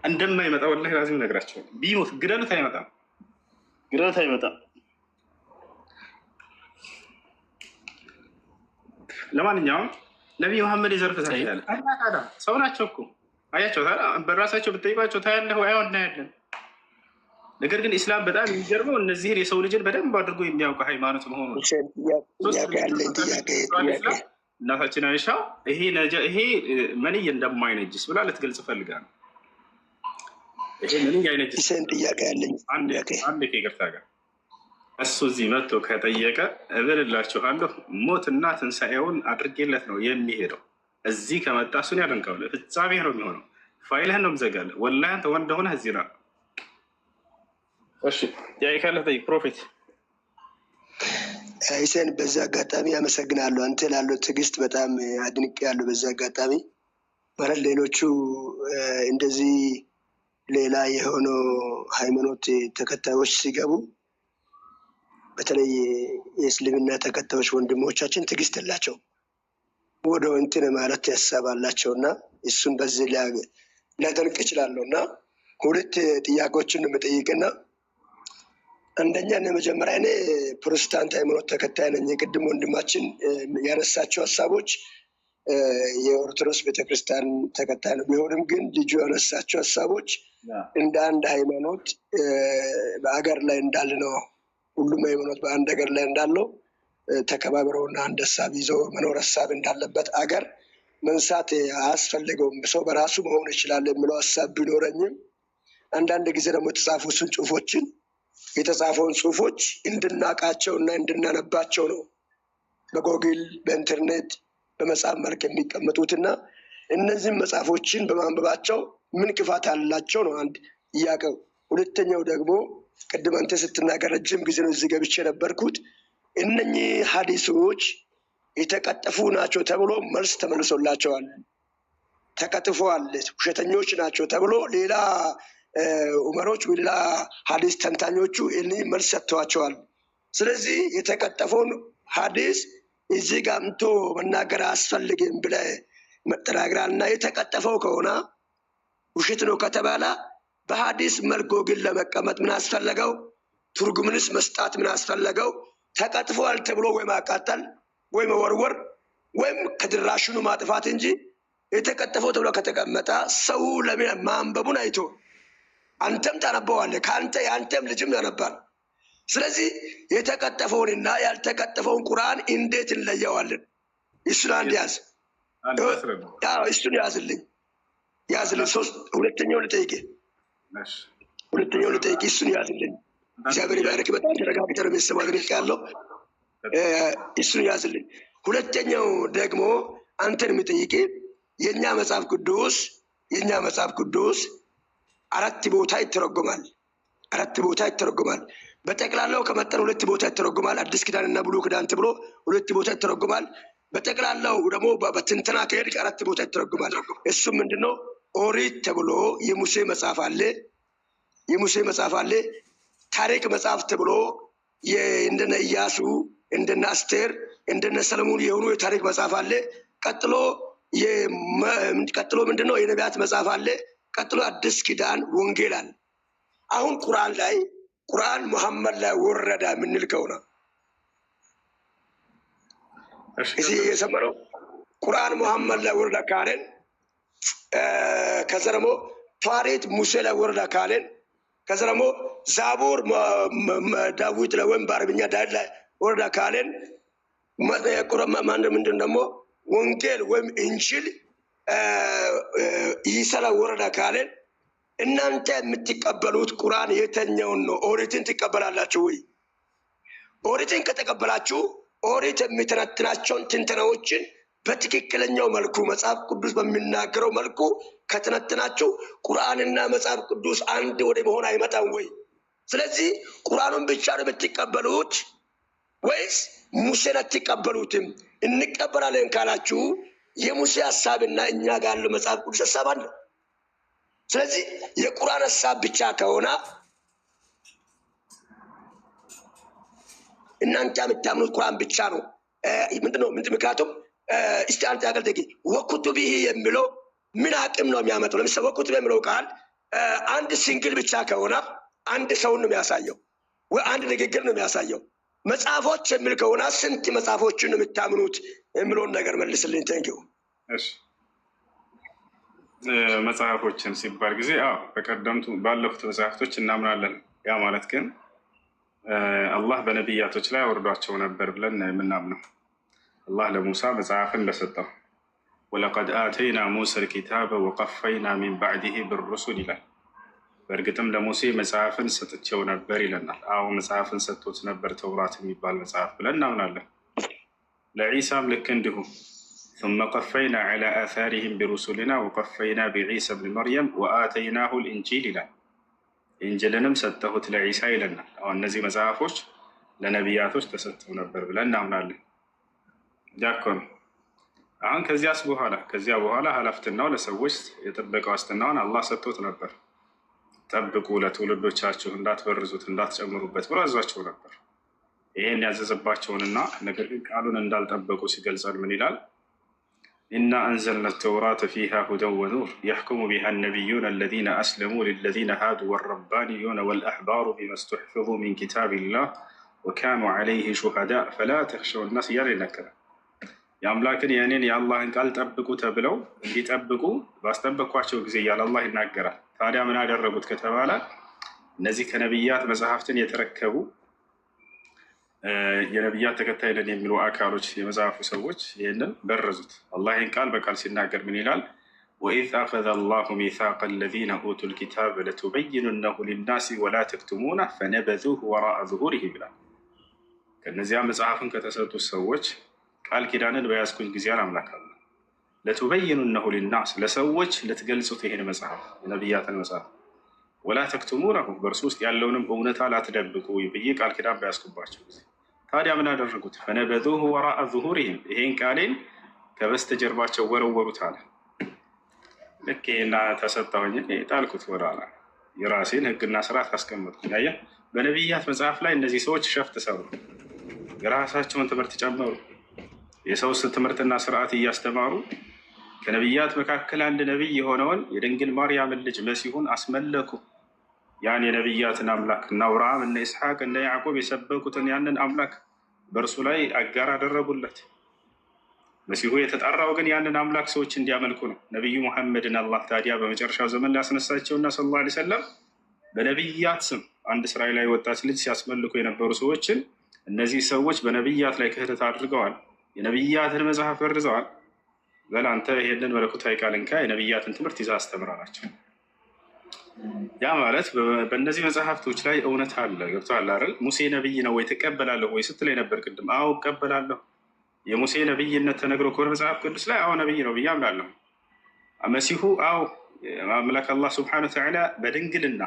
እንደማይመጣ ወላሂ ላዚም እነግራቸዋለሁ። ቢሞት ግደሉት አይመጣም። ግረት አይመጣም። ለማንኛውም ነቢይ መሐመድ የዘርፍታል ያለ ሰው ናቸው እኮ አያቸው። በራሳቸው ብትጠይቋቸው ታያለህ ወይ? አዎ እናያለን። ነገር ግን ኢስላም በጣም የሚገርመው እነዚህን የሰው ልጅን በደንብ አድርጎ የሚያውቀ ሃይማኖት መሆኑ ነው። እናታችን አይሻ ይሄ መንይ እንደማይነጅስ ብላ ልትገልጽ ፈልጋ ነው። ይሄ መንይ አይነጅስ ጥያቄ ያለኝ አንድ ይቅርታ ጋር እሱ እዚህ መጥቶ ከጠየቀ እብልላችኋለሁ ሞትና ትንሣኤውን አድርጌለት ነው የሚሄደው። እዚህ ከመጣ እሱን ያደንቀዋል። ፍጻሜ ነው የሚሆነው። ፋይልህን ነው ምዘጋለህ። ወላሂ አንተ ወንድ ሆነህ እዚህ ነው። እሺ ያ ካለህ ጠይቅ ፕሮፌት ሁሴን። በዚህ አጋጣሚ አመሰግናለሁ። አንተ ላለው ትዕግስት በጣም አድንቄ ያለው። በዚህ አጋጣሚ ማለት ሌሎቹ እንደዚህ ሌላ የሆነው ሃይማኖት ተከታዮች ሲገቡ በተለይ የእስልምና ተከታዮች ወንድሞቻችን ትዕግስት የላቸው ወደ እንትን ማለት ያሳባላቸው እና እሱን በዚህ ሊያደንቅ ይችላለሁ እና ሁለት ጥያቄዎችን የምጠይቅና አንደኛ መጀመሪያ እኔ ፕሮቴስታንት ሃይማኖት ተከታይ ነኝ። የቅድም ወንድማችን ያነሳቸው ሀሳቦች የኦርቶዶክስ ቤተክርስቲያን ተከታይ ነው። ቢሆንም ግን ልጁ ያነሳቸው ሀሳቦች እንደ አንድ ሃይማኖት በአገር ላይ እንዳለ ነው። ሁሉም ሃይማኖት በአንድ ሀገር ላይ እንዳለው ተከባብረውና አንድ ሀሳብ ይዞ መኖር ሀሳብ እንዳለበት አገር መንሳት አያስፈልገውም። ሰው በራሱ መሆን ይችላል የሚለው ሀሳብ ቢኖረኝም አንዳንድ ጊዜ ደግሞ የተጻፈውን ጽሁፎች እንድናቃቸው እና እንድናነባቸው ነው በጎግል በኢንተርኔት በመጽሐፍ መልክ የሚቀመጡትና እነዚህም መጽሐፎችን በማንበባቸው ምን ክፋት አላቸው ነው አንድ ጥያቄው። ሁለተኛው ደግሞ ቅድም አንተ ስትናገር ረጅም ጊዜ ነው እዚህ ገብቼ የነበርኩት። እነኚህ ሀዲሶች የተቀጠፉ ናቸው ተብሎ መልስ ተመልሶላቸዋል። ተቀጥፈዋል፣ ውሸተኞች ናቸው ተብሎ ሌላ ዑመሮች ሌላ ሀዲስ ተንታኞቹ እነኚህ መልስ ሰጥተዋቸዋል። ስለዚህ የተቀጠፈውን ሀዲስ እዚህ ጋምቶ መናገር አያስፈልግም ብለህ መጠራግራልና የተቀጠፈው ከሆነ ውሸት ነው ከተባለ በሀዲስ መልኩ ግን ለመቀመጥ ምን አስፈለገው? ትርጉምንስ መስጣት ምን አስፈለገው? ተቀጥፏል ተብሎ ወይ ማቃጠል ወይ መወርወር ወይም ከድራሹኑ ማጥፋት እንጂ የተቀጠፈው ተብሎ ከተቀመጠ ሰው ለምን ማንበቡን አይቶ አንተም ታነበዋለህ፣ የአንተም ልጅም ያነባል። ስለዚህ የተቀጠፈውንና ያልተቀጠፈውን ቁርአን እንዴት እንለየዋለን? እሱን አንድ ያዝ፣ እሱን ያዝልኝ። ሁለተኛው ልጠይቅ፣ እሱን ያዝልኝ። እግዚአብሔር ይባርክ። በጣም ተረጋግተህ ነው የሚሰማ ያለው። እሱን ያዝልኝ። ሁለተኛው ደግሞ አንተን የሚጠይቅ የእኛ መጽሐፍ ቅዱስ አራት ቦታ ይተረጎማል። በጠቅላላው ከመጠን 2 ቦታ ይተረጎማል። አዲስ ኪዳን እና ብሉይ ኪዳን ተብሎ 2 ቦታ ይተረጎማል። በጠቅላላው ደግሞ በትንተና ከሄድክ 4 ቦታ ይተረጎማል። እሱም ምንድነው? ኦሪት ተብሎ የሙሴ መጽሐፍ አለ። ታሪክ መጽሐፍ ተብሎ እንደነ ኢያሱ እንደነ አስቴር እንደነ ሰለሞን የሆኑ የታሪክ መጽሐፍ አለ። ቀጥሎ ምንድነው? የነቢያት መጽሐፍ አለ። ቀጥሎ አዲስ ኪዳን ወንጌል አለ። አሁን ቁርአን መሐመድ ላይ ወረዳ የምንል ከሆነ እዚህ የሰመረው ቁርአን መሐመድ ላይ ወረዳ ካለን ከዛ ደግሞ ቷሪት ሙሴ ላይ ወረዳ ካለን ከዛ ደግሞ ዛቡር ዳዊት ላይ ወይም በአረብኛ ዳዊት ላይ ወረዳ ካለን ምንድን ደግሞ ወንጌል ወይም እንጂል ኢሳ ላይ ወረዳ ካለን እናንተ የምትቀበሉት ቁርአን የተኛውን ነው? ኦሪትን ትቀበላላችሁ ወይ? ኦሪትን ከተቀበላችሁ ኦሪት የሚተነትናቸውን ትንተናዎችን በትክክለኛው መልኩ መጽሐፍ ቅዱስ በሚናገረው መልኩ ከተነትናችሁ ቁርአንና መጽሐፍ ቅዱስ አንድ ወደ መሆን አይመጣም ወይ? ስለዚህ ቁርአኑን ብቻ ነው የምትቀበሉት ወይስ ሙሴን አትቀበሉትም? እንቀበላለን ካላችሁ የሙሴ ሀሳብና እኛ ጋር ያለው መጽሐፍ ቅዱስ ሀሳብ አለ። ስለዚህ የቁርአን ሀሳብ ብቻ ከሆነ እናንተ የምታምኑት ቁርአን ብቻ ነው። ምንድነው? ምክንያቱም እስቲ አንተ ያገልጠቂ ወኩቱቢሂ የሚለው ምን አቅም ነው የሚያመጣው? ለምሳሌ ወኩቱብ የሚለው ቃል አንድ ሲንግል ብቻ ከሆነ አንድ ሰውን ነው የሚያሳየው። ወይ አንድ ንግግር ነው የሚያሳየው። መጽሐፎች የሚል ከሆነ ስንት መጽሐፎችን የምታምኑት የሚለውን ነገር መልስልኝ። ቴንኪው። መጽሐፎችን ሲባል ጊዜ በቀደምቱ ባለፉት መጽሐፍቶች እናምናለን። ያ ማለት ግን አላህ በነቢያቶች ላይ አወርዷቸው ነበር ብለን የምናምነው። አላህ ለሙሳ መጽሐፍን እንደሰጠው ወለቀድ አተይና ሙሳ ልኪታበ ወቀፈይና ሚን ባዕድህ ብሩሱል ይላል። በእርግጥም ለሙሴ መጽሐፍን ሰጥቼው ነበር ይለናል። መጽሐፍን ሰጥቶት ነበር፣ ተውራት የሚባል መጽሐፍ ብለን እናምናለን። ለዒሳም ልክ እንዲሁ ثم قفينا على آثارهم برسلنا وقفينا بعيسى ابن مريم وآتيناه الإنجيل ይላል። ኢንጂልንም ሰጠሁት ለዒሳ ይለናል። እነዚህ መጽሐፎች ለነቢያቶች ተሰጥተው ነበር ብለን እናምናለን። ጃኮን አሁን ከዚያ በኋላ ኃላፊነቱን ለሰዎች የጠበቀ ዋስትናውን አላህ ሰጥቶት ነበር። ጠብቁ፣ ለትውልዶቻችሁ እንዳትበርዙት እንዳትጨምሩበት ብሎ አዟቸው ነበር። ይሄን ያዘዘባቸውንና ነገር ግን ቃሉን እንዳልጠበቁ ሲገልጸን ምን ይላል? ኢና አንዘልና ተውራተ ፊሃ ሁደን ወኑር የሕኩሙ ቢሃ ነቢዩነ አለዚነ አስለሙ ሊለዚነ ሃዱ ወረባኒዩነ ወልአሕባሩ ቢማ ስተሕፊዙ ሚን ኪታቢላህ ወካኑ ዐለይሂ ሹሃዳ ፈላ ተኽሸው ናስ እያለ ይነገራል። የአምላክን የእኔን የአላህን ቃል ጠብቁ ተብለው እንዲጠብቁ ባስጠበቅኳቸው ጊዜ እያለ አላህ ይናገራል። ታዲያ ምን አደረጉት ከተባለ እነዚህ ከነቢያት መጽሐፍትን የተረከቡ የነቢያት ተከታይ ነን የሚሉ አካሎች የመጽሐፉ ሰዎች ይህንን በረዙት። አላህ ይህን ቃል በቃል ሲናገር ምን ይላል? ወኢዝ አኸዘ አላሁ ሚሳቀ አለዚነ ኡቱ ልኪታበ ለቱበይኑነሁ ሊናሲ ወላ ተክቱሙነ ፈነበዙሁ ወራአ ዙሁሪሂ ይላል። ከእነዚያ መጽሐፍን ከተሰጡት ሰዎች ቃል ኪዳንን በያዝኩኝ ጊዜ አምላካለሁ ለቱበይኑነሁ ሊናስ ለሰዎች ልትገልጹት ይሄን መጽሐፍ የነቢያትን መጽሐፍ ወላ ተክቱሙነሁ በእርሱ ውስጥ ያለውንም እውነታ ላትደብቁ ብዬ ቃል ኪዳን በያዝኩባቸው ጊዜ ታዲያ ምን አደረጉት? ፈነበዙሁ ወራአ ዙሁሪሂም ይሄን ቃሌን ከበስተጀርባቸው ወረወሩት አለ። ልክ ይሄና ተሰጠሁኝ ጣልኩት ወራላ የራሴን ህግና ስርዓት አስቀመጥኩ። ያየ በነቢያት መጽሐፍ ላይ እነዚህ ሰዎች ሸፍጥ ሰሩ፣ የራሳቸውን ትምህርት ጨመሩ። የሰው ትምህርትና ስርዓት እያስተማሩ ከነቢያት መካከል አንድ ነቢይ የሆነውን የድንግል ማርያምን ልጅ መሲሁን አስመለኩ። ያን የነቢያትን አምላክ እነ አብርሃም እነ ኢስሐቅ እነ ያዕቆብ የሰበኩትን ያንን አምላክ በእርሱ ላይ አጋር አደረጉለት። መሲሁ የተጠራው ግን ያንን አምላክ ሰዎች እንዲያመልኩ ነው። ነቢዩ ሙሐመድን አላህ ታዲያ በመጨረሻው ዘመን ሊያስነሳቸውና ሰለላሁ ዐለይሂ ወሰለም በነቢያት ስም አንድ እስራኤላዊ ወጣት ልጅ ሲያስመልኩ የነበሩ ሰዎችን እነዚህ ሰዎች በነቢያት ላይ ክህደት አድርገዋል። የነቢያትን መጽሐፍ በርዘዋል። በል አንተ ይሄንን መለኮታዊ ቃል እንካ የነቢያትን ትምህርት ይዛ አስተምራ ናቸው። ያ ማለት በእነዚህ መጽሐፍቶች ላይ እውነት አለ። ገብቶሃል አይደል? ሙሴ ነቢይ ነው ወይ ትቀበላለሁ ወይ ስትለኝ ነበር ቅድም። አዎ እቀበላለሁ። የሙሴ ነቢይነት ተነግሮ ከሆነ መጽሐፍ ቅዱስ ላይ አዎ ነቢይ ነው ብዬ አምናለሁ። መሲሁ አዎ አምላክ አላህ ስብሐነ ወተዓላ በድንግልና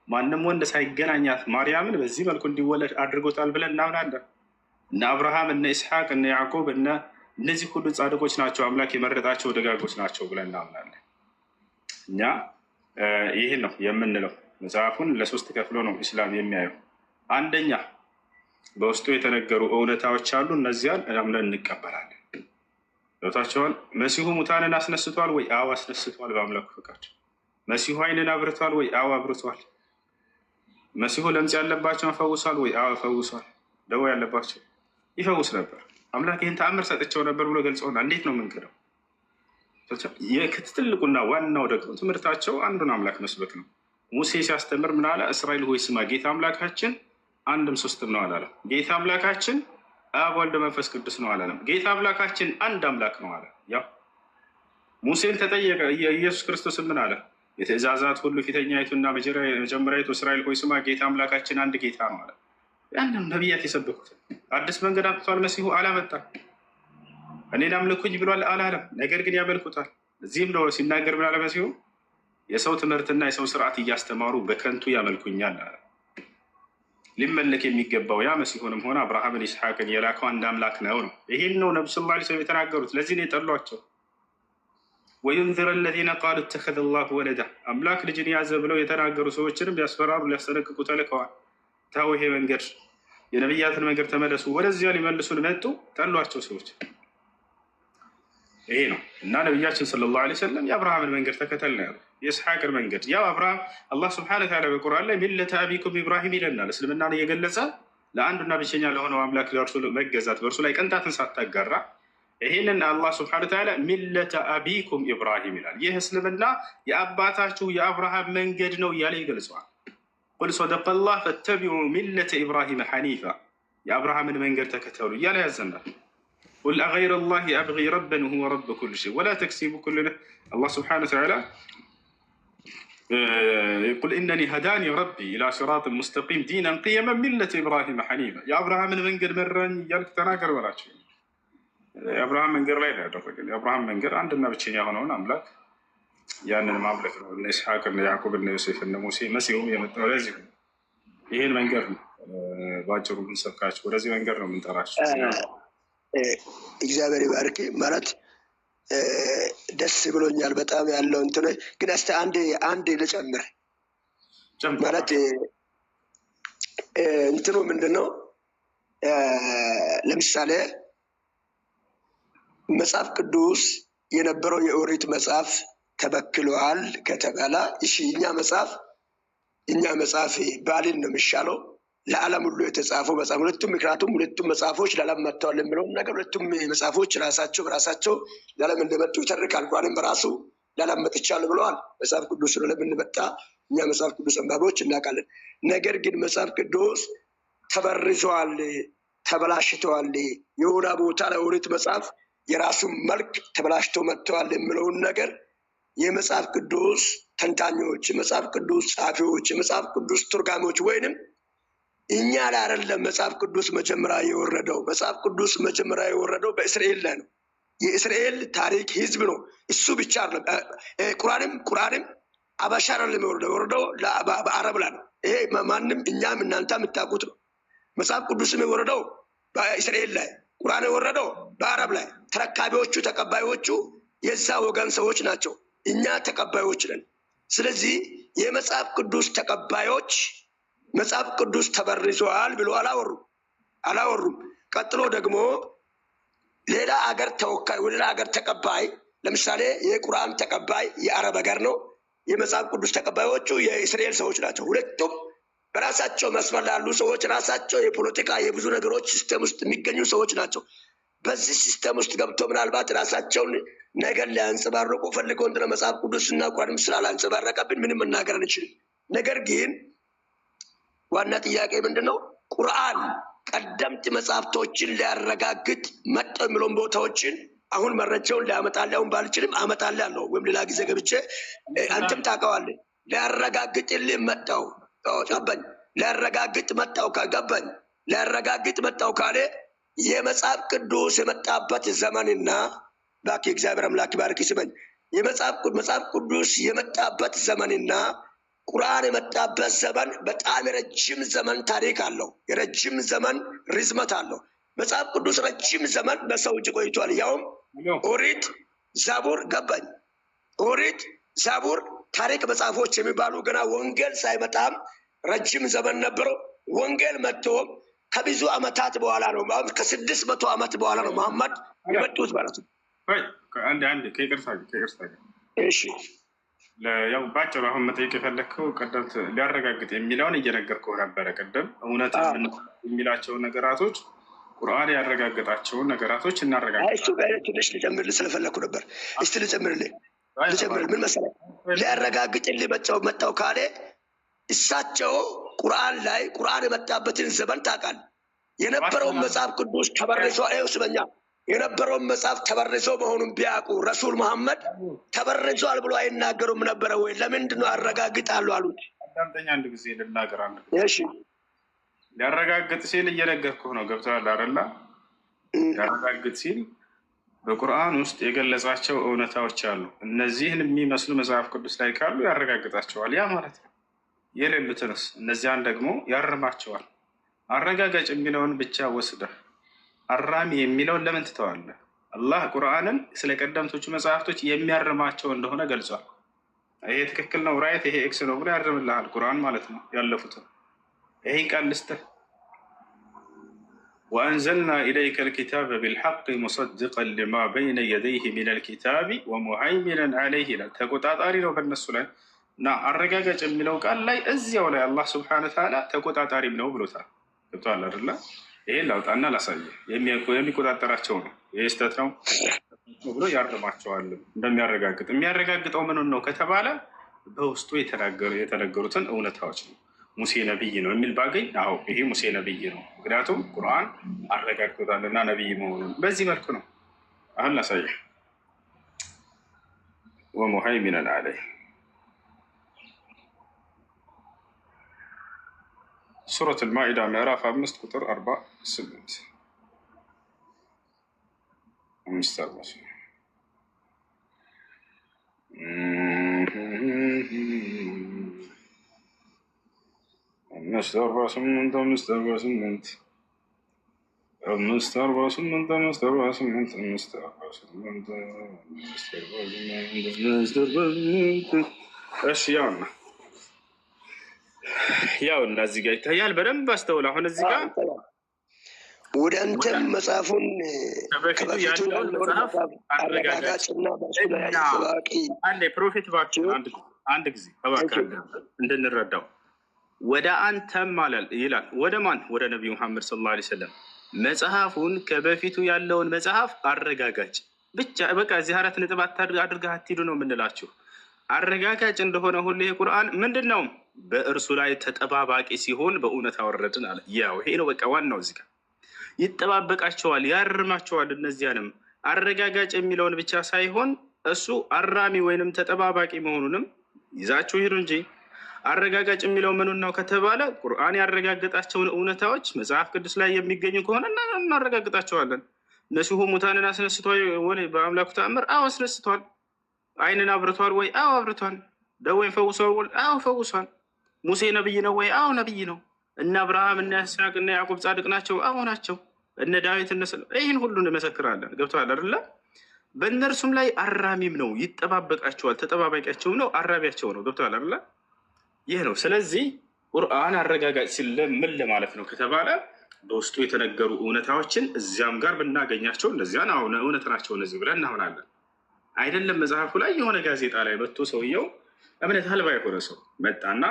ማንም ወንድ ሳይገናኛት ማርያምን በዚህ መልኩ እንዲወለድ አድርጎታል ብለን እናምናለን። እነ አብርሃም እነ ኢስሐቅ እነ ያዕቆብ እነዚህ ሁሉ ጻድቆች ናቸው፣ አምላክ የመረጣቸው ደጋጎች ናቸው ብለን እናምናለን። እኛ ይህን ነው የምንለው። መጽሐፉን ለሶስት ከፍሎ ነው ኢስላም የሚያየው። አንደኛ በውስጡ የተነገሩ እውነታዎች አሉ፣ እነዚያን አምነን እንቀበላለን። ገብቷቸዋል። መሲሁ ሙታንን አስነስቷል ወይ? አዎ አስነስቷል በአምላኩ ፈቃድ። መሲሁ ዓይንን አብርቷል ወይ? አዎ አብርቷል። መሲሁ ለምጽ ያለባቸውን ፈውሷል ወይ? አዎ ፈውሷል። ደዌ ያለባቸው ይፈውስ ነበር። አምላክ ይህን ተአምር ሰጥቸው ነበር ብሎ ገልጸውና እንዴት ነው የምንክደው? ትልቁና ዋናው ደግሞ ትምህርታቸው አንዱን አምላክ መስበክ ነው። ሙሴ ሲያስተምር ምን አለ? እስራኤል ሆይ ስማ፣ ጌታ አምላካችን አንድም ሶስትም ነው አላለም። ጌታ አምላካችን አብ ወልድ መንፈስ ቅዱስ ነው አላለም። ጌታ አምላካችን አንድ አምላክ ነው አለ። ያው ሙሴን ተጠየቀ። ኢየሱስ ክርስቶስ ምን አለ? የትእዛዛት ሁሉ ፊተኛይቱና መጀመሪያይቱ እስራኤል ሆይ ስማ፣ ጌታ አምላካችን አንድ ጌታ ነው አለ። ያንም ነቢያት የሰበኩት አዲስ መንገድ አምጥቷል። መሲሁ አላመጣም። እኔን አምልኩኝ ብሏል አላለም። ነገር ግን ያመልኩታል። እዚህም ነው ሲናገር ምን አለ መሲሁ? የሰው ትምህርትና የሰው ስርዓት እያስተማሩ በከንቱ ያመልኩኛል አለ። ሊመለክ የሚገባው ያ መሲሁንም ሆነ አብርሃምን ኢስሐቅን የላከው አንድ አምላክ ነው ነው። ይህን ነው ነቢ ሰለላሁ ዐለይሂ ወሰለም የተናገሩት። ለዚህ ነው የጠሏቸው። ወዩንዚረ አለዚነ ቃሉ እተኸዘ ላሁ ወለዳ፣ አምላክ ልጅን ያዘ ብለው የተናገሩ ሰዎችንም ሊያስፈራሩ ሊያስጠነቅቁ ተልከዋል። ታው ይሄ መንገድ የነቢያትን መንገድ ተመለሱ፣ ወደዚያ ሊመልሱን መጡ። ጠሏቸው ሰዎች። ይሄ ነው እና ነቢያችን ሰለላሁ ዐለይሂ ወሰለም የአብርሃምን መንገድ ተከተል ነው ያሉ። የኢስሐቅ መንገድ ያው አብርሃም አላህ ስብሐነ ወተዓላ በቁርአን ላይ ሚለተ አቢኩም ኢብራሂም ይለናል። እስልምናን እየገለጸ ለአንዱና ብቸኛ ለሆነው አምላክ ለእርሱ መገዛት በእርሱ ላይ ቅንጣትን ሳታጋራ ይህንን አላህ ስብሐነ ወተዓላ ሚለተ አቢኩም ኢብራሂም ይላል። ይህ እስልምና የአባታችሁ የአብርሃም መንገድ ነው እያለ ይገልጸዋል። ቁል ሰደቀላህ ፈተቢዑ ሚለተ ኢብራሂም ሐኒፋ የአብርሃምን መንገድ ተከተሉ እያለ ያዘናል። ቁል አገይረ ላህ አብጊ ረበን ሁወ ረብ ኩል ሸይ ወላ ተክሲቡ ኩሉ ነፍስ አላህ ስብሐነ ወተዓላ ቁል ኢነኒ ሀዳኒ ረቢ ኢላ ሲራጢን ሙስተቂም ዲነን ቂየመን ሚለተ ኢብራሂም ሐኒፋ የአብርሃምን መንገድ መራኝ እያልክ ተናገር በላቸው። የአብርሃም መንገድ ላይ ያደረገን የአብርሃም መንገድ አንድና ብቸኛ የሆነውን አምላክ ያንን ማምለክ ነው። እነ ኢስሐቅ እነ ያዕቆብ እነ ዮሴፍ እነ ሙሴ መሲሁም የመጣው ለዚህ ነው። ይህን መንገድ ነው በአጭሩ ምንሰብካቸው፣ ወደዚህ መንገድ ነው የምንጠራቸው። እግዚአብሔር ይባርክ። ማለት ደስ ብሎኛል በጣም ያለው እንትን ግን እስኪ አንድ ልጨምር። ማለት እንትኑ ምንድን ነው? ለምሳሌ መጽሐፍ ቅዱስ የነበረው የኦሪት መጽሐፍ ተበክሏል ከተባለ እሺ፣ እኛ መጽሐፍ ባልን ነው የሚሻለው ለዓለም ሁሉ የተጻፈው መጽሐፍ ሁለቱም። ምክንያቱም ሁለቱም መጽሐፎች ለዓለም መጥተዋል የሚለውን ነገር ሁለቱም መጽሐፎች በራሳቸው ለዓለም እንደመጡ ይተርካል። ቁርአንም በራሱ ለዓለም መጥቻለሁ ብለዋል። መጽሐፍ ቅዱስ ለዓለም እንደመጣ እኛ መጽሐፍ ቅዱስ አንባቢዎች እናውቃለን። ነገር ግን መጽሐፍ ቅዱስ ተበርዟል፣ ተበላሽተዋል፣ የሆነ ቦታ ላይ ኦሪት መጽሐፍ የራሱን መልክ ተበላሽቶ መጥተዋል የሚለውን ነገር የመጽሐፍ ቅዱስ ተንታኞች፣ የመጽሐፍ ቅዱስ ጸሐፊዎች፣ የመጽሐፍ ቅዱስ ቱርጋሚዎች ወይንም እኛ ላይ አይደለም መጽሐፍ ቅዱስ መጀመሪያ የወረደው። መጽሐፍ ቅዱስ መጀመሪያ የወረደው በእስራኤል ላይ ነው። የእስራኤል ታሪክ ህዝብ ነው። እሱ ብቻ አይደለም። ቁርአንም አበሻ አይደለም የወረደው በአረብ ላይ ነው። ይሄ ማንም እኛም እናንተ የምታውቁት ነው። መጽሐፍ ቅዱስም የወረደው በእስራኤል ላይ፣ ቁርአን የወረደው በአረብ ላይ። ተረካቢዎቹ ተቀባዮቹ የዛ ወገን ሰዎች ናቸው። እኛ ተቀባዮች ነን። ስለዚህ የመጽሐፍ ቅዱስ ተቀባዮች መጽሐፍ ቅዱስ ተበርዟል ብሎ አላወሩም። ቀጥሎ ደግሞ ሌላ አገር ተወካይ ወደ ሌላ አገር ተቀባይ፣ ለምሳሌ የቁርአን ተቀባይ የአረብ ሀገር ነው። የመጽሐፍ ቅዱስ ተቀባዮቹ የእስራኤል ሰዎች ናቸው። ሁለቱም በራሳቸው መስመር ላሉ ሰዎች፣ ራሳቸው የፖለቲካ የብዙ ነገሮች ሲስተም ውስጥ የሚገኙ ሰዎች ናቸው። በዚህ ሲስተም ውስጥ ገብቶ ምናልባት ራሳቸውን ነገር ሊያንጸባርቁ ፈልገው እንደሆነ መጽሐፍ ቅዱስና ቁርአንም ስላላንጸባረቀብን ምንም መናገር አንችልም። ነገር ግን ዋና ጥያቄ ምንድን ነው? ቁርአን ቀደምት መጽሐፍቶችን ሊያረጋግጥ መጣ የሚለውን ቦታዎችን አሁን መረጃውን ሊያመጣልህ ባልችልም አመጣልሃለሁ፣ ወይም ሌላ ጊዜ ገብቼ አንተም ታውቀዋለህ። ሊያረጋግጥልህ መጣው ገባኝ። ሊያረጋግጥ መጣው ካለ የመጽሐፍ ቅዱስ የመጣበት ዘመንና ባክ እግዚአብሔር አምላክ ባርክ ይስመኝ። መጽሐፍ ቅዱስ የመጣበት ዘመንና ቁርአን የመጣበት ዘመን በጣም የረጅም ዘመን ታሪክ አለው። የረጅም ዘመን ርዝመት አለው። መጽሐፍ ቅዱስ ረጅም ዘመን በሰው እጅ ቆይቷል። ያውም ኦሪት፣ ዛቡር ገባኝ። ኦሪት፣ ዛቡር ታሪክ መጽሐፎች የሚባሉ ገና ወንጌል ሳይመጣም ረጅም ዘመን ነበረው። ወንጌል መጥቶም ከብዙ ዓመታት በኋላ ነው፣ ከ600 ዓመት በኋላ ነው መሐመድ የመጡት ማለት ነው። አንድ ከይቅርታ እሺ፣ ያው ባጭሩ አሁን መጠየቅ የፈለግከው ቀደምት ሊያረጋግጥ የሚለውን እየነገርኩህ ነበረ። ቀደም እውነት የሚላቸውን ነገራቶች ቁርአን ያረጋግጣቸውን ነገራቶች እናረጋግጣለን። እሱ ትንሽ ልጨምርልህ ስለፈለግኩ ነበር። እስቲ ልጨምርልህ ምን መሰለህ፣ ሊያረጋግጥልህ መጣው ካለ እሳቸው ቁርአን ላይ ቁርአን የመጣበትን ዘመን ታውቃለህ። የነበረውን መጽሐፍ ቅዱስ ተበርዞ ስመኛ የነበረውን መጽሐፍ ተበርዞ መሆኑን ቢያውቁ ረሱል መሐመድ ተበርዟል ብሎ አይናገሩም ነበረ ወይ? ለምንድን ነው አረጋግጣሉ አሉት? አንተኛ አንድ ጊዜ ልናገር። እሺ፣ ሊያረጋግጥ ሲል እየነገርኩህ ነው። ገብቶሃል አይደለ? ሊያረጋግጥ ሲል በቁርአን ውስጥ የገለጻቸው እውነታዎች አሉ። እነዚህን የሚመስሉ መጽሐፍ ቅዱስ ላይ ካሉ ያረጋግጣቸዋል። ያ ማለት ነው። የሌሉትንስ እነዚያን ደግሞ ያርማቸዋል። አረጋጋጭ የሚለውን ብቻ ወስደህ አራሚ የሚለውን ለምን ትተዋለህ? አላህ ቁርአንን ስለ ቀደምቶቹ መጽሐፍቶች የሚያርማቸው እንደሆነ ገልጿል። ይሄ ትክክል ነው ራይት፣ ይሄ ኤክስ ነው ብሎ ያርምልሃል ቁርአን ማለት ነው። ያለፉትን ይሄ ቃል ልስጥህ ወአንዘልና ኢለይከ ልኪታበ ቢልሐቅ ሙሰድቀን ሊማ በይነ የደይህ ሚን ልኪታቢ ወሙሃይሚነን ዐለይህ ይላል። ተቆጣጣሪ ነው በእነሱ ላይ እና አረጋጋጭ የሚለው ቃል ላይ እዚያው ላይ አላህ ስብሐነሁ ወተዓላ ተቆጣጣሪም ነው ብሎታል። ገብቶሃል አይደለ? ይሄን ላውጣና ላሳየህ። የሚቆጣጠራቸው ነው። ይህ ስህተት ነው ብሎ ያርማቸዋል። እንደሚያረጋግጥ የሚያረጋግጠው ምንን ነው ከተባለ በውስጡ የተነገሩትን እውነታዎች ነው። ሙሴ ነቢይ ነው የሚል ባገኝ፣ አዎ ይሄ ሙሴ ነቢይ ነው፣ ምክንያቱም ቁርአን አረጋግጦታልና ነቢይ መሆኑን። በዚህ መልኩ ነው። አሁን ላሳየህ። ወሙሃይሚነን ዐለይህ ሱረት አልማኢዳ ምዕራፍ 5 ቁጥር 48 ያውና እዚህ ጋር ይታያል። በደንብ አስተውል። አሁን እዚህ ጋር ወደ አንተም መጽሐፉን ከበፊቱ ያለውን መጽሐፍ አረጋጋጭና በእሱ ላይ ተጠባባቂ አንድ ፕሮፌት ባችሁ አንድ ጊዜ እባክህ እንድንረዳው ወደ አንተም ማለት ይላል። ወደ ማን? ወደ ነቢዩ መሐመድ ሰለላሁ ዐለይሂ ወሰለም መጽሐፉን ከበፊቱ ያለውን መጽሐፍ አረጋጋጭ ብቻ። በቃ እዚህ 4 ነጥብ አድርገህ አትሂዱ ነው የምንላችሁ። አረጋጋጭ እንደሆነ ሁሉ ይሄ ቁርአን ምንድን ነው? በእርሱ ላይ ተጠባባቂ ሲሆን በእውነት አወረድን አለ። ያው ይሄ ነው በቃ ዋናው። እዚህ ጋር ይጠባበቃቸዋል፣ ያርማቸዋል። እነዚያንም አረጋጋጭ የሚለውን ብቻ ሳይሆን እሱ አራሚ ወይንም ተጠባባቂ መሆኑንም ይዛችሁ ሂዱ እንጂ አረጋጋጭ የሚለው ምኑን ነው ከተባለ ቁርአን ያረጋገጣቸውን እውነታዎች መጽሐፍ ቅዱስ ላይ የሚገኙ ከሆነ እናረጋግጣቸዋለን። መሲሁ ሙታንን አስነስቷል ወይ? በአምላኩ ተአምር አዎ አስነስቷል። አይንን አብርቷል ወይ? አዎ አብርቷል። ደዌን ፈውሷል ወይ? አዎ ፈውሷል። ሙሴ ነብይ ነው ወይ? አዎ ነብይ ነው። እነ አብርሃም እነ ይስሐቅ እነ ያዕቆብ ጻድቅ ናቸው? አዎ ናቸው። እነ ዳዊት ይህን ሁሉ እንመሰክራለን። ገብቶሃል አይደለ? በእነርሱም ላይ አራሚም ነው፣ ይጠባበቃቸዋል። ተጠባባቂያቸውም ነው፣ አራቢያቸው ነው። ገብቶሃል አይደለ? ይህ ነው። ስለዚህ ቁርአን አረጋጋጭ ሲል ምን ለማለት ነው ከተባለ በውስጡ የተነገሩ እውነታዎችን እዚያም ጋር ብናገኛቸው እነዚያን አሁን እውነት ናቸው እነዚህ ብለን እናሆናለን። አይደለም መጽሐፉ ላይ የሆነ ጋዜጣ ላይ መጥቶ ሰውየው እምነት አልባ የሆነ ሰው መጣና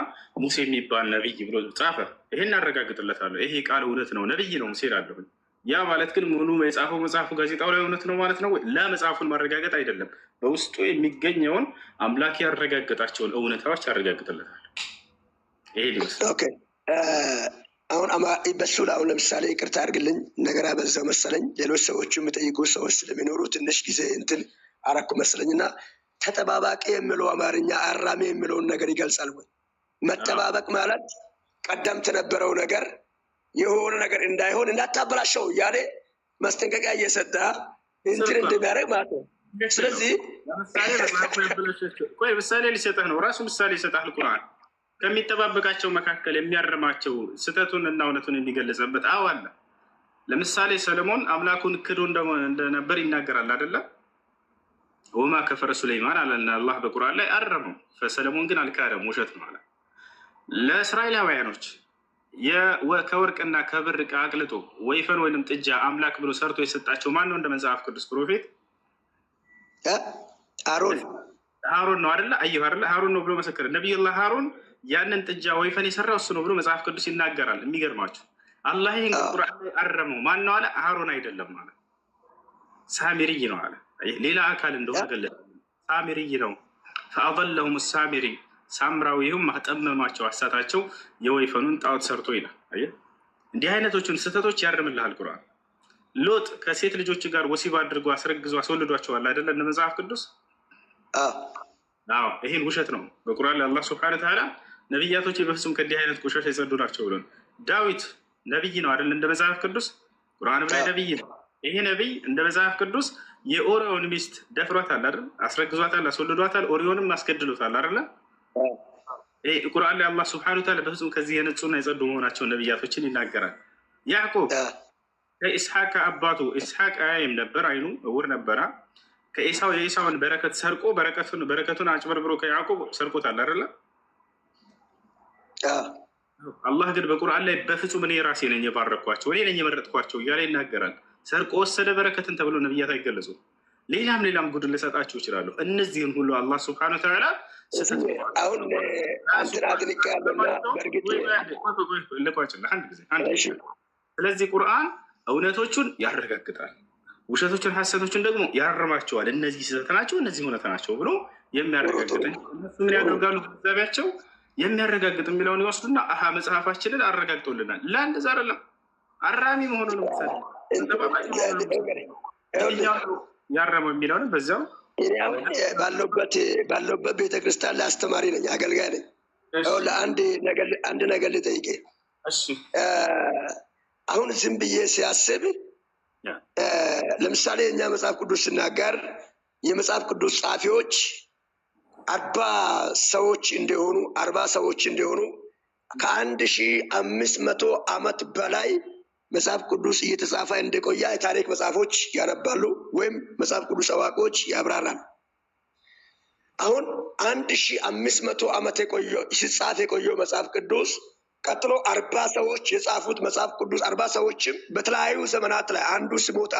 ሙሴ የሚባል ነቢይ ብሎ ጻፈ። ይሄን እናረጋግጥለታለሁ። ይሄ ቃል እውነት ነው፣ ነቢይ ነው ሙሴ ላለሁኝ። ያ ማለት ግን ሙሉ የጻፈው መጽሐፉ ጋዜጣው ላይ እውነት ነው ማለት ነው ወይ? ለመጽሐፉን ማረጋገጥ አይደለም፣ በውስጡ የሚገኘውን አምላክ ያረጋገጣቸውን እውነታዎች ያረጋግጥለታል። ይሄ ሊመስል አሁን በሱ ላይ አሁን ለምሳሌ ይቅርታ አድርግልኝ ነገር አበዛው መሰለኝ። ሌሎች ሰዎቹ የሚጠይቁ ሰዎች ስለሚኖሩ ትንሽ ጊዜ እንትን አረኩ መሰለኝ እና ተጠባባቂ የሚለው አማርኛ አራሚ የሚለውን ነገር ይገልጻል ወይ? መጠባበቅ ማለት ቀደምት የነበረው ነገር የሆነ ነገር እንዳይሆን እንዳታበላሸው እያለ ማስጠንቀቂያ እየሰጠ እንትን እንደሚያደርግ ማለት ነው። ስለዚህ ምሳሌ ሊሰጠህ ነው፣ ራሱ ምሳሌ ይሰጣል ቁርአን ከሚጠባበቃቸው መካከል የሚያርማቸው ስህተቱን እና እውነቱን የሚገለጸበት አለ። ለምሳሌ ሰለሞን አምላኩን ክዶ እንደነበር ይናገራል አይደለም? ወማ ከፈረ ሱለይማን አለና አላህ በቁርአን ላይ አረመው፣ ሰለሞን ግን አልካደም፣ ውሸት ነው አለ። ለእስራኤላውያኖች ከወርቅና ከብር ዕቃ አቅልጦ ወይፈን ወይንም ጥጃ አምላክ ብሎ ሰርቶ የሰጣቸው ማን ነው? እንደ መጽሐፍ ቅዱስ ፕሮፌት ሃሩን ነው አይደለ? አየሁ አይደለ? ሃሩን ነው ብሎ መሰከረ። ነቢዩላህ ሃሩን ያንን ጥጃ ወይፈን የሰራው እሱ ነው ብሎ መጽሐፍ ቅዱስ ይናገራል። የሚገርማቸው አላህ ይህን ቁርአን ላይ አረመው። ማን ነው አለ? ሃሩን አይደለም አለ፣ ሳሚሪይ ነው አለ። ሌላ አካል እንደሆነ ገለጸ። ሳሚሪይ ነው። ፈአضለሁም ሳሚሪ፣ ሳምራዊውም አጠመማቸው፣ አሳታቸው፣ የወይፈኑን ጣዖት ሰርቶ ይላል። አየህ፣ እንዲህ አይነቶቹን ስህተቶች ያርምልሃል ቁርአን። ሎጥ ከሴት ልጆች ጋር ወሲብ አድርጎ አስረግዞ አስወልዷቸዋል አይደለ? እንደ መጽሐፍ ቅዱስ አዎ፣ ይህን ውሸት ነው። በቁርአን ላይ አላህ ሱብሓነሁ ወተዓላ ነቢያቶች በፍጹም ከእንዲህ አይነት ቆሻሻ የጸዱ ናቸው ብለን። ዳዊት ነቢይ ነው አይደል? እንደ መጽሐፍ ቅዱስ ቁርአንም ላይ ነቢይ ነው። ይሄ ነቢይ እንደ መጽሐፍ ቅዱስ የኦሪዮን ሚስት ደፍሯታል አይደል? አስረግዟታል፣ አስወልዷታል፣ ኦሪዮንም አስገድሎታል አይደለ? ቁርአን ላይ አላህ ሱብሓነሁ ወተዓላ በፍጹም ከዚህ የነጹና የጸዱ መሆናቸውን ነቢያቶችን ይናገራል። ያዕቆብ ከኢስሐቅ አባቱ ኢስሐቅ አያይም ነበር፣ አይኑ እውር ነበረ። ከኤሳው የኤሳውን በረከት ሰርቆ በረከቱን አጭበርብሮ ከያዕቆብ ሰርቆታል አይደለ? አላህ ግን በቁርአን ላይ በፍጹም እኔ ራሴ ነኝ የባረኳቸው እኔ ነኝ የመረጥኳቸው እያለ ይናገራል። ሰርቆ ወሰደ በረከትን ተብሎ ነብያት አይገለጹ። ሌላም ጉድ ልሰጣችሁ ይችላሉ። እነዚህን ሁሉ አላህ ሱብሓነሁ ወተዓላ አሁን አንትናትንቅ ያለና በእርግጥ ልቋጭልህ አንድ ጊዜ። ስለዚህ ቁርአን እውነቶቹን ያረጋግጣል፣ ውሸቶችን ሐሰቶችን ደግሞ ያርማቸዋል። እነዚህ ስህተት ናቸው፣ እነዚህ እውነት ናቸው ብሎ የሚያረጋግጥ እነሱ ምን ያደርጋሉ? ግንዛቤያቸው የሚያረጋግጥ የሚለውን ይወስዱና አሀ መጽሐፋችንን አረጋግጦልናል። ለአንደዛ አይደለም አራሚ መሆኑን ያረመው የሚለውን በዚያው ባለውበት ቤተክርስቲያን ላይ አስተማሪ ነኝ፣ አገልጋይ ነኝ። አንድ ነገር ልጠይቄ። አሁን ዝም ብዬ ሲያስብ ለምሳሌ እኛ መጽሐፍ ቅዱስ ስናገር የመጽሐፍ ቅዱስ ጸሐፊዎች 40 ሰዎች እንደሆኑ ከ1500 ዓመት በላይ መጽሐፍ ቅዱስ እየተጻፈ እንደቆየ የታሪክ መጽሐፎች ያነባሉ ወይም መጽሐፍ ቅዱስ አዋቂዎች ያብራራል። አሁን 1500 ዓመት ሲጻፍ የቆየው መጽሐፍ ቅዱስ ቀጥሎ 40 ሰዎች የጻፉት መጽሐፍ ቅዱስ 40 ሰዎችም በተለያዩ ዘመናት ላይ አንዱ ስሞት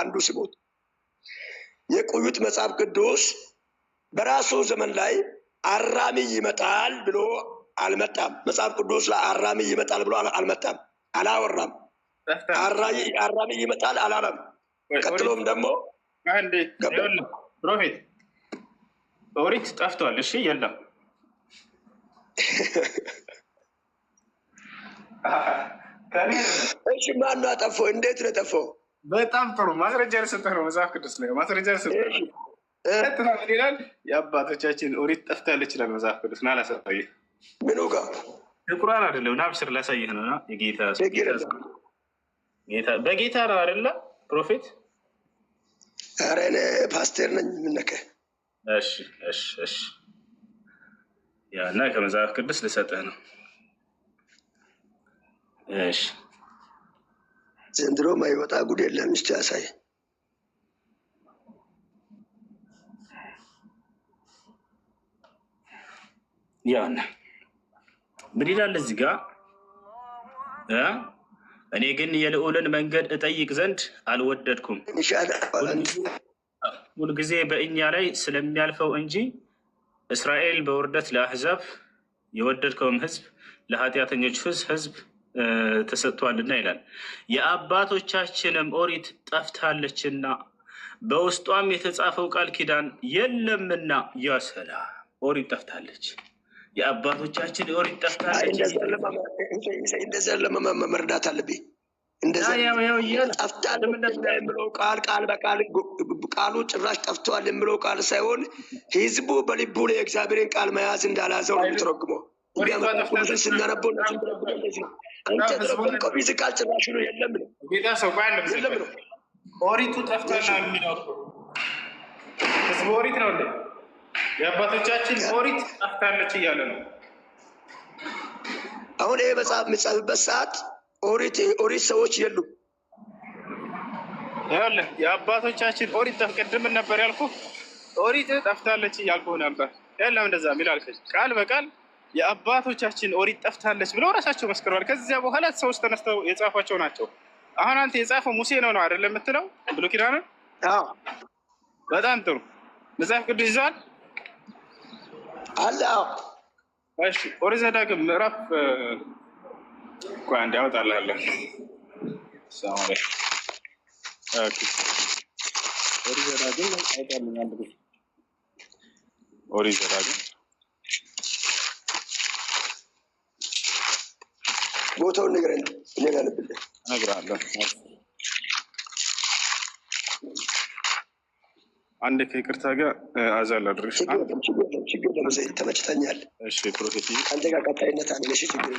የቆዩት መጽሐፍ ቅዱስ በራሱ ዘመን ላይ አራሚ ይመጣል ብሎ አልመጣም። መጽሐፍ ቅዱስ ላይ አራሚ ይመጣል ብሎ አልመጣም፣ አላወራም። አራሚ ይመጣል አላለም። ቀጥሎም ደግሞ ፕሮፌት ኦሪት ጠፍቷል። እሺ የለም እሺ ማነው አጠፋው? እንዴት ነው ጠፋው? በጣም ጥሩ ማስረጃ ልሰጥህ ነው። መጽሐፍ ቅዱስ ላይ ማስረጃ ልሰጥህ ነው። ይላል የአባቶቻችን ኦሪት ጠፍታለች ይላል መጽሐፍ ቅዱስ። ና ላሳየህ። ምኑ ጋር? የቁርአን አይደለም ናብስር ላሳየህ ነው። የጌታ በጌታ ነው አይደለ ፕሮፌት? ኧረ እኔ ፓስተር ነኝ። ምነከ? እሺ ያና ከመጽሐፍ ቅዱስ ልሰጥህ ነው። እሺ ዘንድሮ ማይወጣ ጉድ የለም። እስቲ ያሳይ። ያና ምን ይላል እዚህ ጋር? እኔ ግን የልዑልን መንገድ እጠይቅ ዘንድ አልወደድኩም፣ ሁልጊዜ በእኛ ላይ ስለሚያልፈው እንጂ እስራኤል በውርደት ለአሕዛብ የወደድከውም ሕዝብ ለኃጢአተኞች ሕዝብ ተሰጥቷልና ይላል። የአባቶቻችንም ኦሪት ጠፍታለችና በውስጧም የተጻፈው ቃል ኪዳን የለምና። ያሰላ ኦሪት ጠፍታለች፣ የአባቶቻችን ኦሪት ጠፍታለች። እንደዛ ለመመርዳት አለብኝ። እንደዛ ጠፍታል የምለው ቃል በቃል ቃሉ ጭራሽ ጠፍቷል የምለው ቃል ሳይሆን ህዝቡ በልቡ ላይ የእግዚአብሔርን ቃል መያዝ እንዳላዘው ነው የሚተረጉመው። ስናነበው አንተ ተረጎምከው ፊዚካል ጭራሽ ነው የለም ነው ጌታ ሰው የለም ነው። ኦሪቱ ጠፍቷል የሚለው ህዝቡ ኦሪት ነው እንዴ? የአባቶቻችን ኦሪት ጠፍታለች እያለ ነው። አሁን ይሄ መጽሐፍ የሚጻፍበት ሰዓት ኦሪት ሰዎች የሉም። ይኸውልህ የአባቶቻችን ኦሪት ቅድም ነበር ያልኩህ፣ ኦሪት ጠፍታለች እያልኩህ ነበር። የለም እንደዛ የሚል አልከኝ። ቃል በቃል የአባቶቻችን ኦሪት ጠፍታለች ብለው ራሳቸው መስክረዋል። ከዚያ በኋላ ሰዎች ተነስተው የጻፏቸው ናቸው። አሁን አንተ የጻፈው ሙሴ ነው አይደለም የምትለው? ብሉይ ኪዳንን። በጣም ጥሩ። መጽሐፍ ቅዱስ ይዘዋል አለ። እሺ ኦሪት ዘዳግም ምዕራፍ አንድ ያወጣልሃለሁ። ኦሪት ዘዳግም አይጣልኛል። ኦሪት ዘዳግም ቦታውን ንገረኝ፣ እኔ ላነብልህ እነግርሃለሁ። አንድ ከይቅርታ ጋር አዛል አድርሽ። ችግር ተመችተኛል። እሺ ፕሮፌት አንተ ጋር ቀጣይነት አለ። እሺ ችግር